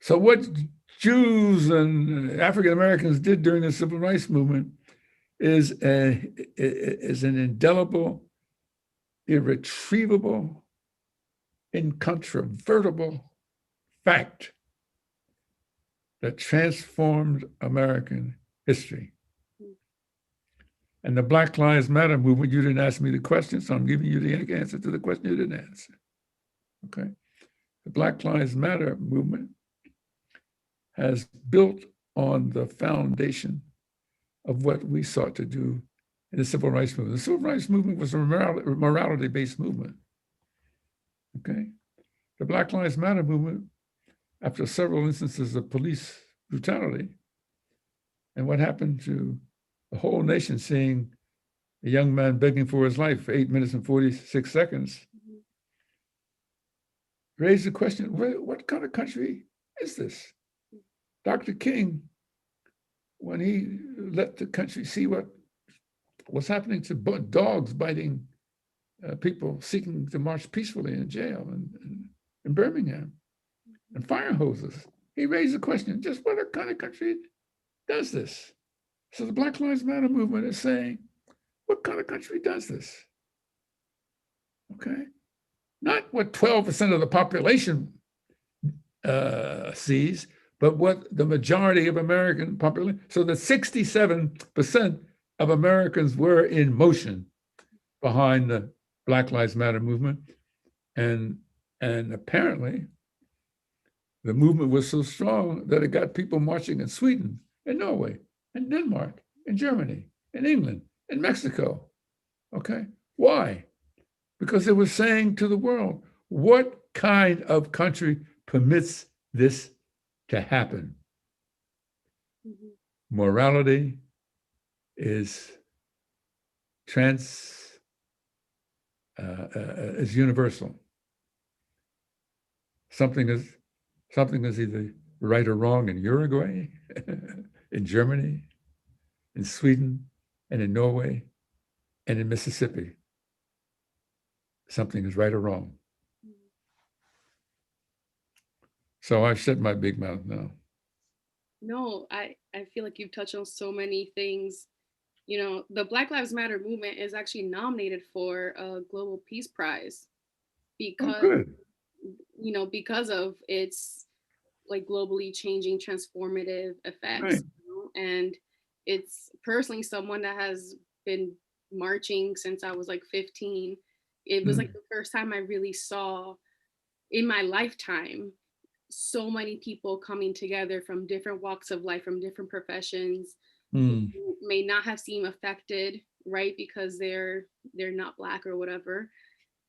So what Jews and African Americans did during the civil rights movement is an indelible, irretrievable, incontrovertible fact that transformed American history. And the Black Lives Matter movement, you didn't ask me the question, so I'm giving you the answer to the question you didn't answer. Okay? The Black Lives Matter movement has built on the foundation of what we sought to do in the civil rights movement. The civil rights movement was a morality-based movement. Okay? The Black Lives Matter movement, after several instances of police brutality, and what happened to the whole nation seeing a young man begging for his life for 8 minutes and 46 seconds, raised the question, what kind of country is this? Dr. King, when he let the country see what was happening to dogs biting people seeking to march peacefully in jail in Birmingham, and fire hoses, he raised the question, just what kind of country does this? So the Black Lives Matter movement is saying, what kind of country does this? Okay? Not what 12% of the population sees, but what the majority of American population, so that 67% of Americans were in motion behind the Black Lives Matter movement. And apparently, the movement was so strong that it got people marching in Sweden, in Norway, in Denmark, in Germany, in England, in Mexico. Okay? Why? Because it was saying to the world, what kind of country permits this to happen? Morality is universal. Something is either right or wrong in Uruguay, in Germany, in Sweden, and in Norway, and in Mississippi. Something is right or wrong. So I've shut my big mouth now. No, I feel like you've touched on so many things. You know, the Black Lives Matter movement is actually nominated for a Global Peace Prize because, you know, because of its like globally changing transformative effects. Right. You know? And it's personally someone that has been marching since I was like 15. It was like the first time I really saw in my lifetime so many people coming together from different walks of life, from different professions, who may not have seemed affected, right, because they're not Black or whatever,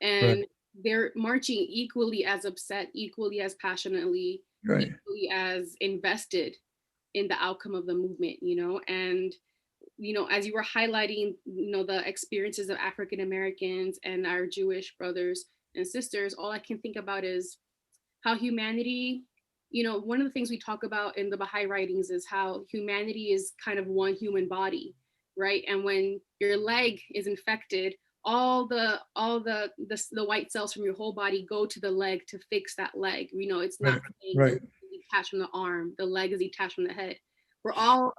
and they're marching equally as upset, equally as passionately, equally as invested in the outcome of the movement, you know. And you know, as you were highlighting, you know, the experiences of African Americans and our Jewish brothers and sisters, all I can think about is how humanity, you know, one of the things we talk about in the Bahai writings is how humanity is kind of one human body, right? And when your leg is infected, all the white cells from your whole body go to the leg to fix that leg. You know, it's not detached from the arm, the leg is detached from the head. We're all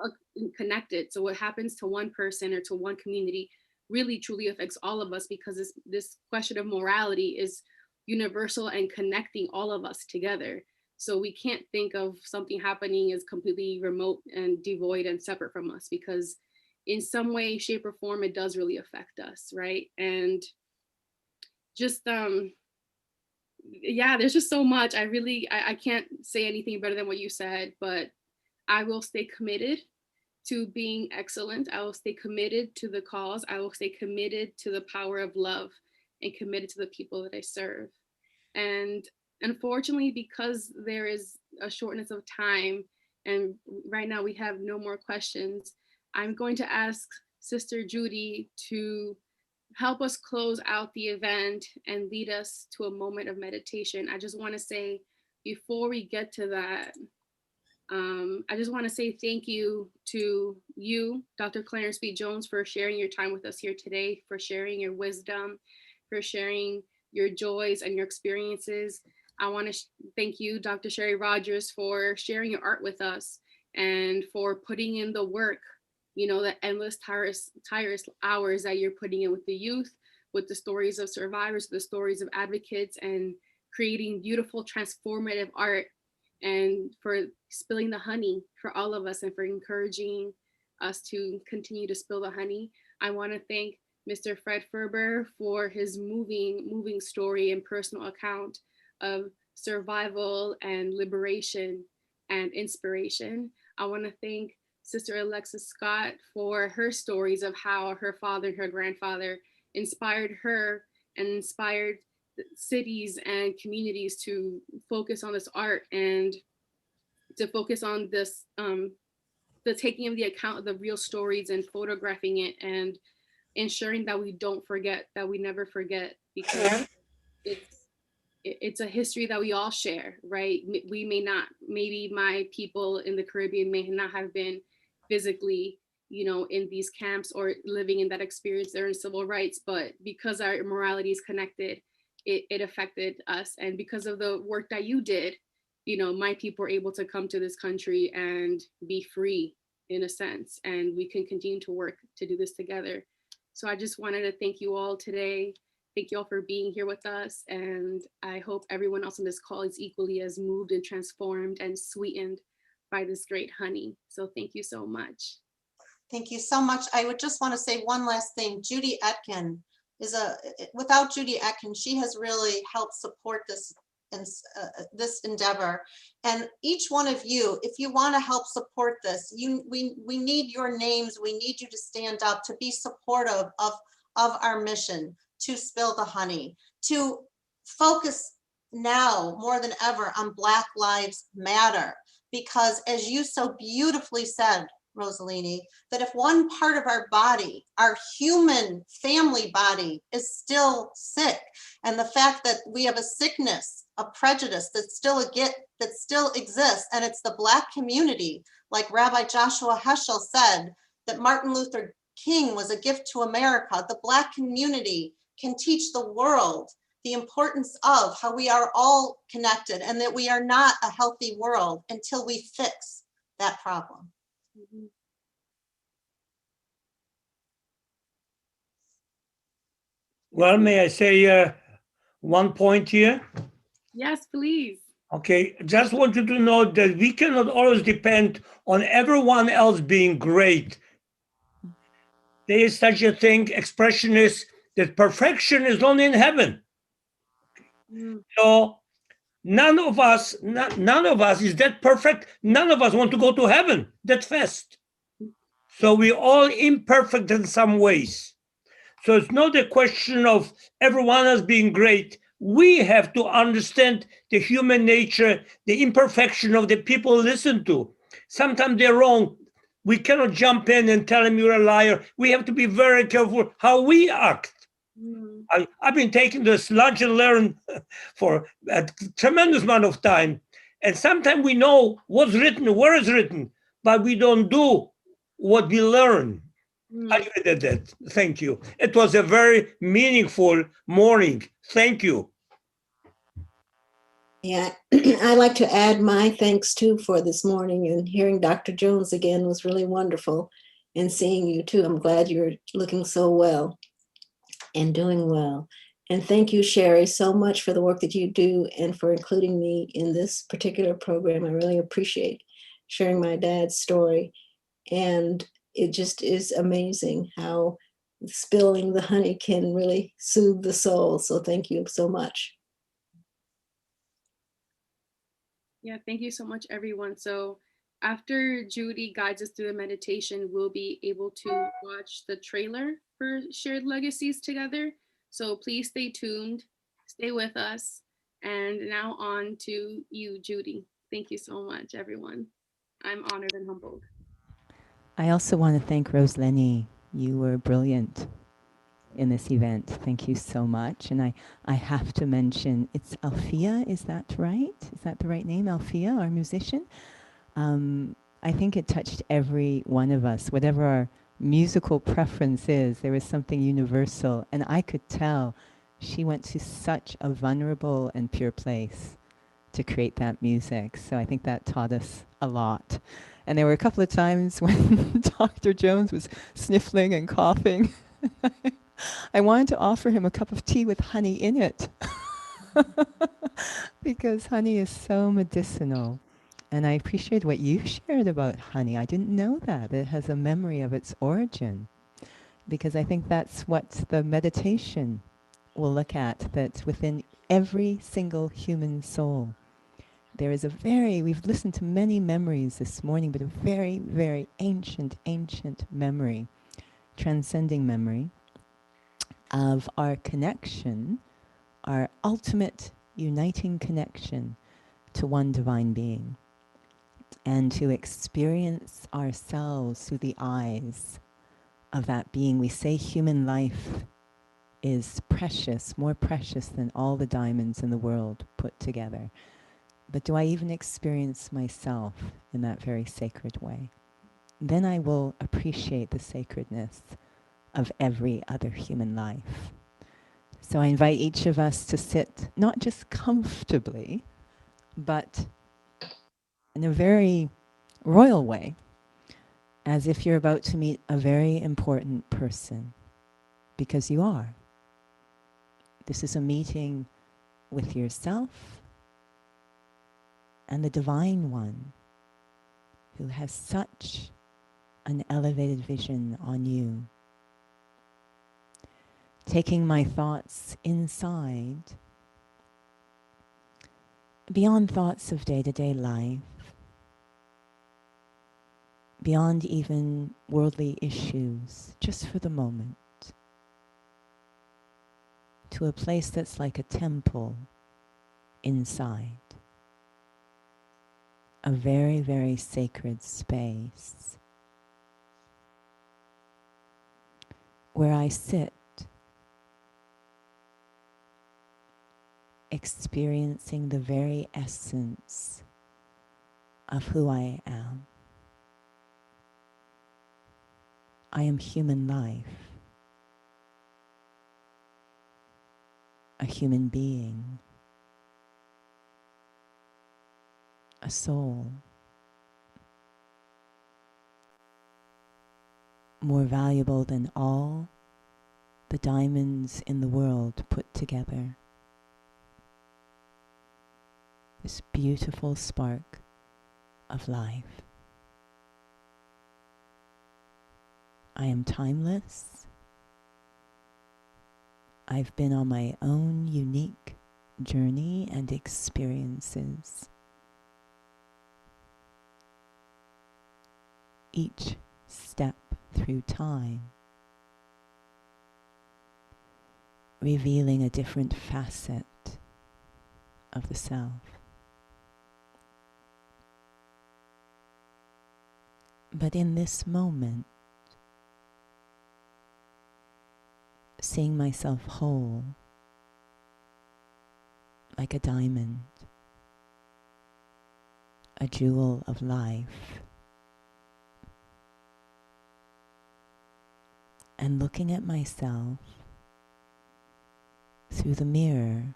connected. So what happens to one person or to one community really truly affects all of us, because this question of morality is universal and connecting all of us together. So we can't think of something happening as completely remote and devoid and separate from us, because in some way, shape, or form, it does really affect us, right? And just yeah, there's just so much. I can't say anything better than what you said, but I will stay committed to being excellent. I will stay committed to the cause. I will stay committed to the power of love and committed to the people that I serve. And unfortunately, because there is a shortness of time and right now we have no more questions, I'm going to ask Sister Judi to help us close out the event and lead us to a moment of meditation. I just want to say, before we get to that, I just want to say thank you to you, Dr. Clarence B. Jones, for sharing your time with us here today, for sharing your wisdom, for sharing your joys and your experiences. I want to thank you, Dr. Shari Rogers, for sharing your art with us and for putting in the work, you know, the endless, tireless hours that you're putting in with the youth, with the stories of survivors, the stories of advocates, and creating beautiful, transformative art, and for spilling the honey for all of us and for encouraging us to continue to spill the honey. I want to thank Mr. Fred Ferber for his moving story and personal account of survival and liberation and inspiration. I want to thank Sister Alexis Scott for her stories of how her father and her grandfather inspired her and inspired cities and communities to focus on this art and to focus on this, the taking of the account of the real stories and photographing it and ensuring that we don't forget, that we never forget, because it's a history that we all share, right? We may not, maybe my people in the Caribbean may not have been physically, you know, in these camps or living in that experience there in civil rights, but because our morality is connected, it affected us. And because of the work that you did, you know, my people were able to come to this country and be free in a sense, and we can continue to work to do this together. So I just wanted to thank you all today. Thank you all for being here with us. And I hope everyone else on this call is equally as moved and transformed and sweetened by this great honey. So thank you so much. Thank you so much. I would just want to say one last thing. Judi Etkin is without Judi Etkin, she has really helped support this this endeavor. And each one of you, if you want to help support this, we need your names. We need you to stand up to be supportive of our mission to spill the honey, to focus now more than ever on Black Lives Matter. Because as you so beautifully said, Rosleny, that if one part of our body, our human family body, is still sick, and the fact that we have a sickness, a prejudice that still exists, and it's the Black community, like Rabbi Joshua Heschel said, that Martin Luther King was a gift to America. The Black community can teach the world the importance of how we are all connected and that we are not a healthy world until we fix that problem. Mm-hmm. Well, may I say one point here? Yes, please. Okay, just want you to know that we cannot always depend on everyone else being great. There is such a thing, expression is that perfection is only in heaven. So none of us is that perfect. None of us want to go to heaven that fast. So we're all imperfect in some ways. So it's not a question of everyone else being great. We have to understand the human nature, the imperfection of the people listen to. Sometimes they're wrong. We cannot jump in and tell them you're a liar. We have to be very careful how we act. I've been taking this lunch and learn for a tremendous amount of time. And sometimes we know what's written, where it's written, but we don't do what we learn. I leave it at that. Thank you. It was a very meaningful morning. Thank you. Yeah, I'd like to add my thanks too for this morning, and hearing Dr. Jones again was really wonderful, and seeing you too. I'm glad you're looking so well and doing well. And thank you, Shari, so much for the work that you do and for including me in this particular program. I really appreciate sharing my dad's story. And it just is amazing how spilling the honey can really soothe the soul. So thank you so much. Yeah, thank you so much, everyone. So after Judi guides us through the meditation, we'll be able to watch the trailer for Shared Legacies together. So please stay tuned, stay with us. And now on to you, Judi. Thank you so much, everyone. I'm honored and humbled. I also want to thank Rosleny. You were brilliant in this event. Thank you so much. And I have to mention, it's Alfia, is that right? Is that the right name? Alfia, our musician. I think it touched every one of us, whatever our musical preference is. There was something universal, and I could tell she went to such a vulnerable and pure place to create that music. So I think that taught us a lot. And there were a couple of times when Dr. Jones was sniffling and coughing. I wanted to offer him a cup of tea with honey in it because honey is so medicinal. And I appreciate what you shared about honey. I didn't know that. It has a memory of its origin, because I think that's what the meditation will look at, that within every single human soul, there is a we've listened to many memories this morning, but a very, very ancient, ancient memory, transcending memory of our connection, our ultimate uniting connection to one divine being, and to experience ourselves through the eyes of that being. We say human life is precious, more precious than all the diamonds in the world put together. But do I even experience myself in that very sacred way? Then I will appreciate the sacredness of every other human life. So I invite each of us to sit not just comfortably, but in a very royal way, as if you're about to meet a very important person, because you are. This is a meeting with yourself and the Divine One, who has such an elevated vision on you. Taking my thoughts inside, beyond thoughts of day-to-day life, beyond even worldly issues, just for the moment, to a place that's like a temple inside, a very, very sacred space where I sit, experiencing the very essence of who I am. I am human life, a human being, a soul, more valuable than all the diamonds in the world put together. This beautiful spark of life. I am timeless. I've been on my own unique journey and experiences. Each step through time, revealing a different facet of the self. But in this moment, seeing myself whole, like a diamond, a jewel of life, and looking at myself through the mirror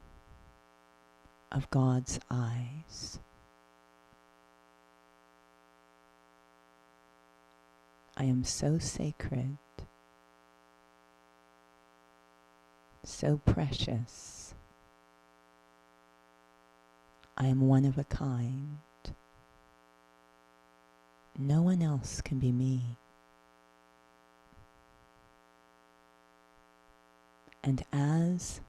of God's eyes. I am so sacred, so precious. I am one of a kind. No one else can be me. And as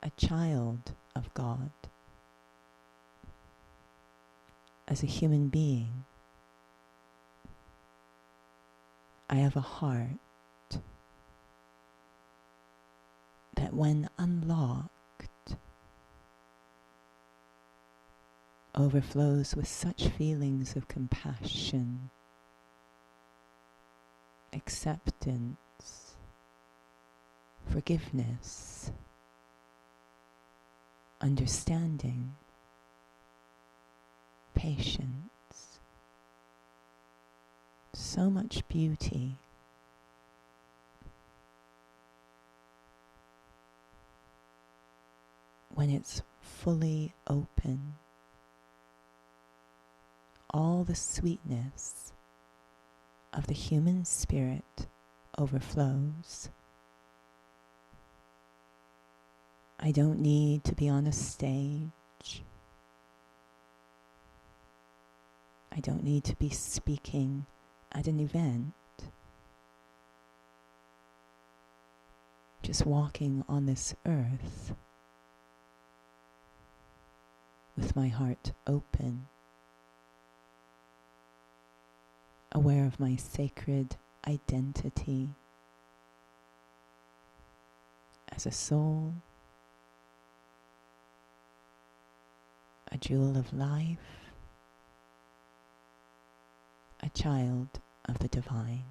a child of God, as a human being, I have a heart that, when unlocked, overflows with such feelings of compassion, acceptance, forgiveness, understanding, patience, so much beauty. When it's fully open, all the sweetness of the human spirit overflows. I don't need to be on a stage. I don't need to be speaking at an event. Just walking on this earth with my heart open, aware of my sacred identity as a soul, a jewel of life, a child of the divine,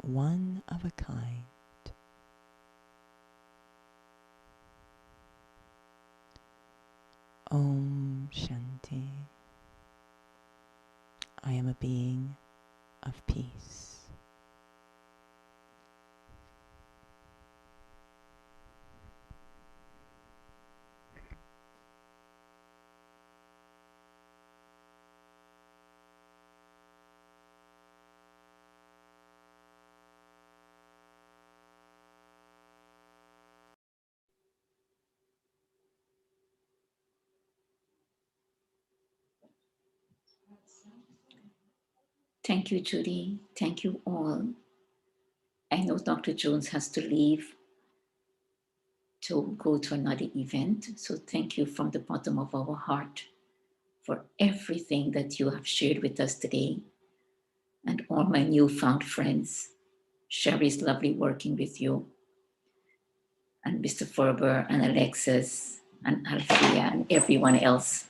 one of a kind. Om Shanti. I am a being of peace. Thank you, Judi. Thank you all. I know Dr. Jones has to leave to go to another event. So thank you from the bottom of our heart for everything that you have shared with us today. And all my newfound friends. Shari's lovely working with you. And Mr. Ferber and Alexis and Althea and everyone else.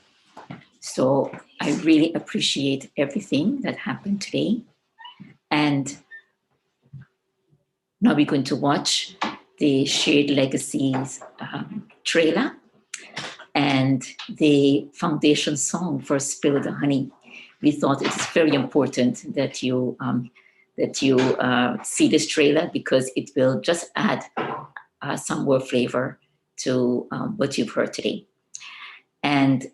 So I really appreciate everything that happened today. And now we're going to watch the Shared Legacies trailer and the foundation song for Spill the Honey. We thought it is very important that you see this trailer because it will just add some more flavor to what you've heard today. And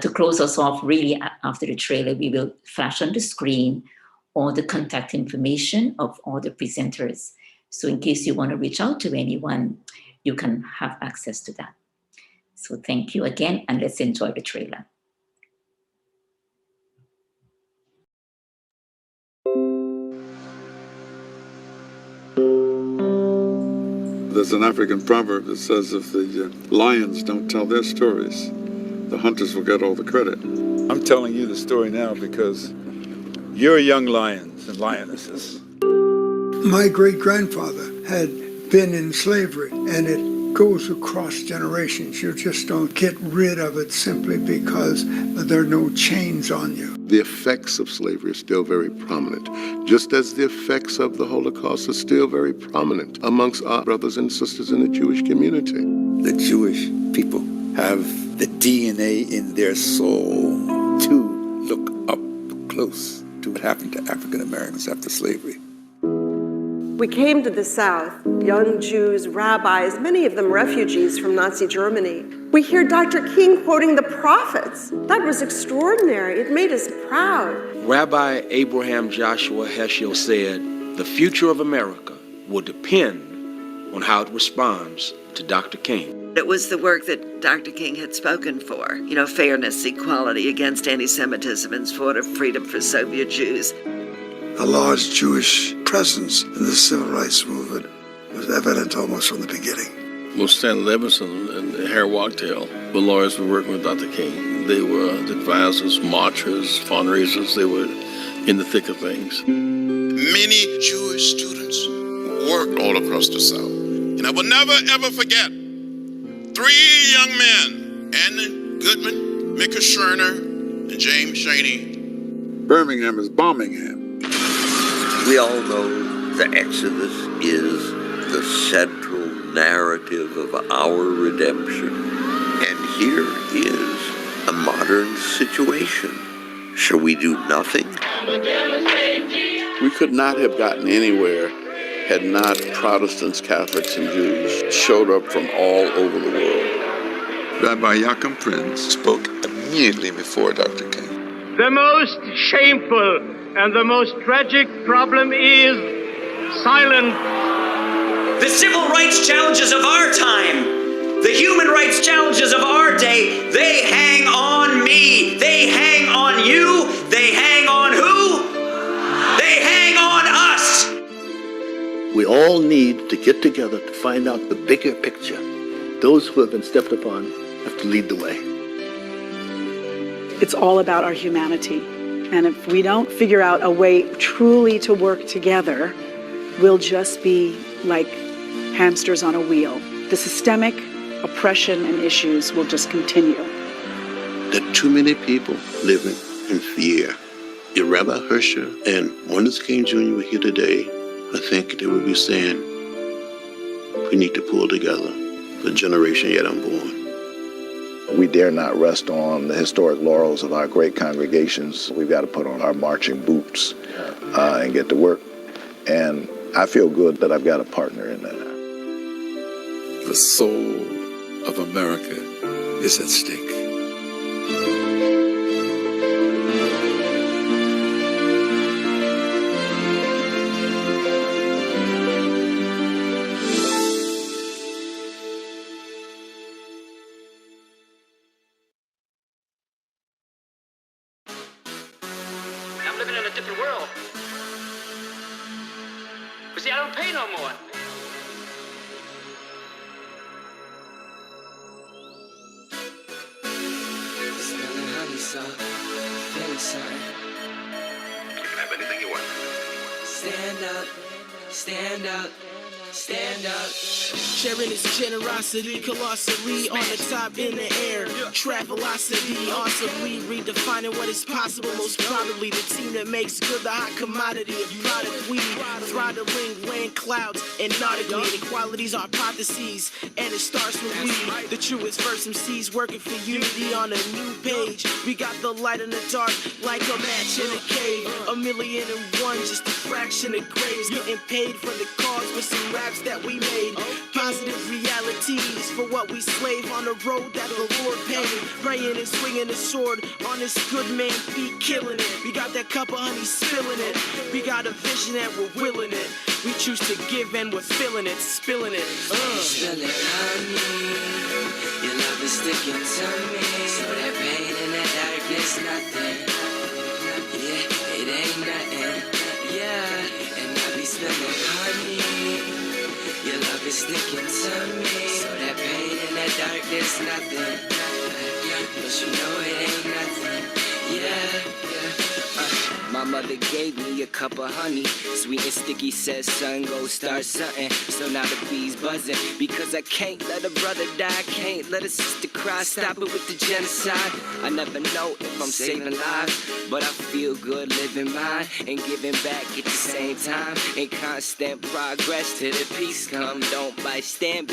to close us off, really after the trailer, we will flash on the screen all the contact information of all the presenters. So in case you want to reach out to anyone, you can have access to that. So thank you again, and let's enjoy the trailer. There's an African proverb that says if the lions don't tell their stories, the hunters will get all the credit. I'm telling you the story now because you're young lions and lionesses. My great-grandfather had been in slavery, and it goes across generations. You just don't get rid of it simply because there are no chains on you. The effects of slavery are still very prominent, just as the effects of the Holocaust are still very prominent amongst our brothers and sisters in the Jewish community. The Jewish people have the DNA in their soul to look up close to what happened to African Americans after slavery. We came to the South, young Jews, rabbis, many of them refugees from Nazi Germany. We hear Dr. King quoting the prophets. That was extraordinary. It made us proud. Rabbi Abraham Joshua Heschel said, "The future of America will depend on how it responds to Dr. King." It was the work that Dr. King had spoken for, fairness, equality, against anti-Semitism, and for freedom for Soviet Jews. A large Jewish presence in the civil rights movement was evident almost from the beginning. Well, Stan Levinson and Harry Wachtel, the lawyers were working with Dr. King. They were advisors, marchers, fundraisers. They were in the thick of things. Many Jewish students worked all across the South. And I will never, ever forget 3 young men, Andy Goodman, Micah Scherner, and James Shaney. Birmingham is Birmingham. We all know the Exodus is the central narrative of our redemption. And here is a modern situation. Shall we do nothing? We could not have gotten anywhere had not Protestants, Catholics, and Jews showed up from all over the world. Rabbi Yaakov Prince spoke immediately before Dr. King. The most shameful and the most tragic problem is silence. The civil rights challenges of our time, the human rights challenges of our day, they hang on me. They hang on you. They hang on who? They hang on us. We all need to get together to find out the bigger picture. Those who have been stepped upon have to lead the way. It's all about our humanity. And if we don't figure out a way truly to work together, we'll just be like hamsters on a wheel. The systemic oppression and issues will just continue. There are too many people living in fear. If Rabbi Hersher and Martin Luther King Jr. were here today, I think they would be saying, we need to pull together the generation yet unborn. We dare not rest on the historic laurels of our great congregations. We've got to put on our marching boots and get to work. And I feel good that I've got a partner in that. The soul of America is at stake. I'm living in a different world. But see, I don't pay no more. You can have anything you want. Stand up, stand up, stand up. Sharing is generosity, colossally on the top in the air. Trap velocity, awesomely redefining what is possible. Most probably the team that makes good the hot commodity of product weed. Throttling land clouds and nautically. Inequalities are hypotheses, and it starts with weed. The truest verse MCs working for unity on a new page. We got the light in the dark like a match in a cave. 1,000,001, just a fraction of graves. Getting paid for the cause with some raps that we made. Positive realities for what we slave on the road that the Lord paved. Praying and swinging the sword on this good man feet, killing it. We got that cup of honey, spilling it. We got a vision and we're willing it. We choose to give and we're feeling it, spilling it. Spilling honey, your love is sticking to me. So that pain and that darkness, nothing. Yeah, it ain't nothing. Yeah, and I be spilling honey. Your love is sticking to me. So that pain and that darkness, nothing. But you know it ain't nothing. Yeah. My mother gave me a cup of honey. Sweet and sticky, says son, go start something. So now the bees buzzing. Because I can't let a brother die. Can't let a sister cry. Stop it with the genocide. I never know if I'm saving lives. But I feel good living mine. And giving back at the same time. In constant progress till the peace come. Don't bystand.